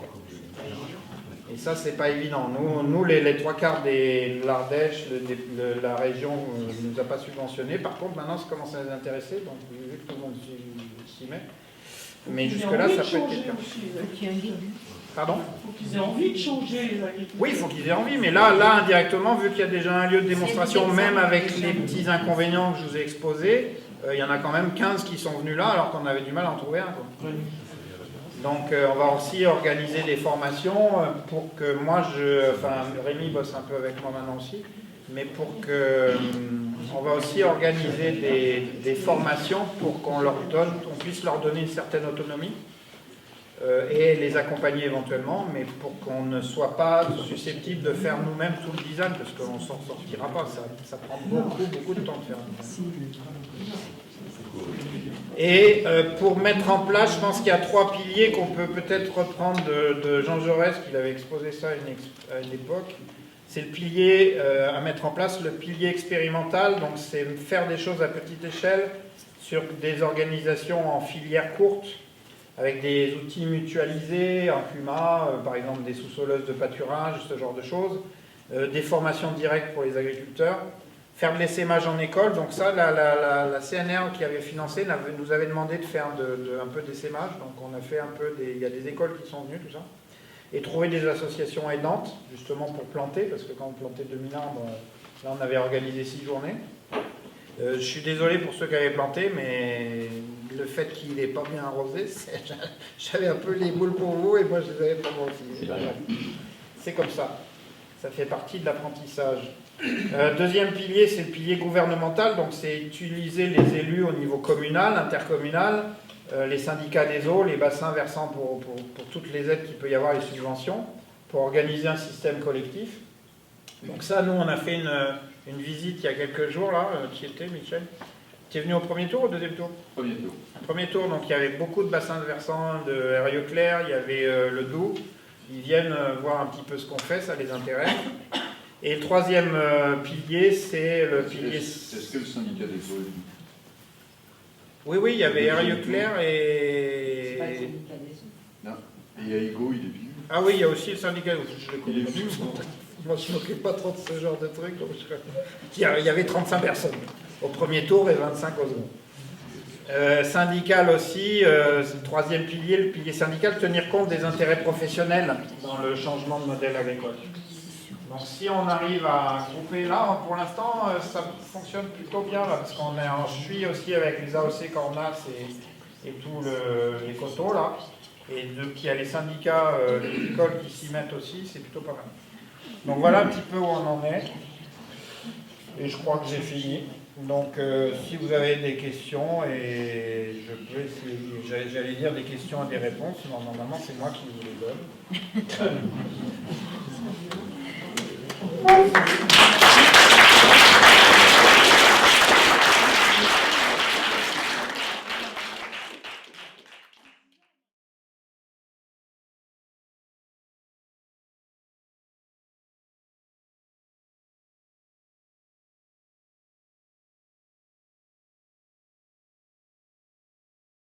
[SPEAKER 1] Et ça, c'est pas évident. Nous les trois quarts de l'Ardèche, la région ne nous a pas subventionné. Par contre, maintenant, ça commence à les intéresser, donc vu que tout le monde s'y met. Mais jusque-là, ça peut être quelqu'un. Pardon?
[SPEAKER 6] Il faut qu'ils aient envie de changer, les agriculteurs.
[SPEAKER 1] Oui, il faut qu'ils aient envie, mais là, indirectement, vu qu'il y a déjà un lieu de démonstration, même avec les petits inconvénients que je vous ai exposés, il y en a quand même 15 qui sont venus là, alors qu'on avait du mal à en trouver un. Quoi. Donc, on va aussi organiser des formations pour que Rémi bosse un peu avec moi maintenant aussi, mais pour que on va aussi organiser des formations pour qu'on puisse leur donner une certaine autonomie. Et les accompagner éventuellement, mais pour qu'on ne soit pas susceptible de faire nous-mêmes tout le design, parce qu'on ne s'en sortira pas, ça prend beaucoup de temps de faire. Et pour mettre en place, je pense qu'il y a 3 piliers qu'on peut peut-être reprendre de Jean Jaurès, qu'il avait exposé ça à une époque. C'est le pilier à mettre en place, le pilier expérimental, donc c'est faire des choses à petite échelle sur des organisations en filière courte, avec des outils mutualisés, un CUMA, par exemple des sous-soleuses de pâturage, ce genre de choses, des formations directes pour les agriculteurs, faire de l'essaimage en école. Donc ça, la CNR qui avait financé nous avait demandé de faire un peu d'essaimage, donc on a fait un peu, il y a des écoles qui sont venues, tout ça, et trouver des associations aidantes, justement pour planter, parce que quand on plantait 2000 arbres, là on avait organisé 6 journées. Je suis désolé pour ceux qui avaient planté, mais le fait qu'il n'ait pas bien arrosé, j'avais un peu les boules pour vous et moi je les avais pas moi aussi. C'est comme ça. Ça fait partie de l'apprentissage. Deuxième pilier, c'est le pilier gouvernemental. Donc c'est utiliser les élus au niveau communal, intercommunal, les syndicats des eaux, les bassins versants pour toutes les aides qu'il peut y avoir, les subventions, pour organiser un système collectif. Donc ça, nous, on a fait une visite il y a quelques jours, là, qui était, Michel? Tu es venu au premier tour ou au deuxième tour?
[SPEAKER 3] Premier tour.
[SPEAKER 1] Premier tour, donc il y avait beaucoup de bassins de versants de Herrieux-Clair, il y avait le Doubs. Ils viennent voir un petit peu ce qu'on fait, ça les intéresse. Et le troisième pilier, c'est le pilier...
[SPEAKER 3] Est-ce que le syndicat des eaux est venu?
[SPEAKER 1] Oui, il y avait Herrieux-Clair et...
[SPEAKER 3] Non. Et Aigo, il est venu?
[SPEAKER 1] Ah oui, il y a aussi le syndicat.
[SPEAKER 3] Il est venu.
[SPEAKER 1] Moi, je ne m'occupe pas trop de ce genre de trucs. Il y avait 35 personnes au premier tour et 25 au second. Syndical aussi, c'est le troisième pilier, le pilier syndical, tenir compte des intérêts professionnels dans le changement de modèle agricole. Donc si on arrive à grouper là, pour l'instant, ça fonctionne plutôt bien, là, parce qu'on est en suit aussi avec les AOC Cornas et tous les coteaux, là. Et qu'il y a les syndicats viticoles qui s'y mettent aussi, c'est plutôt pas mal. Donc voilà un petit peu où on en est. Et je crois que j'ai fini. Donc si vous avez des questions, et je peux essayer, j'allais dire des questions et des réponses, normalement c'est moi qui vous les donne.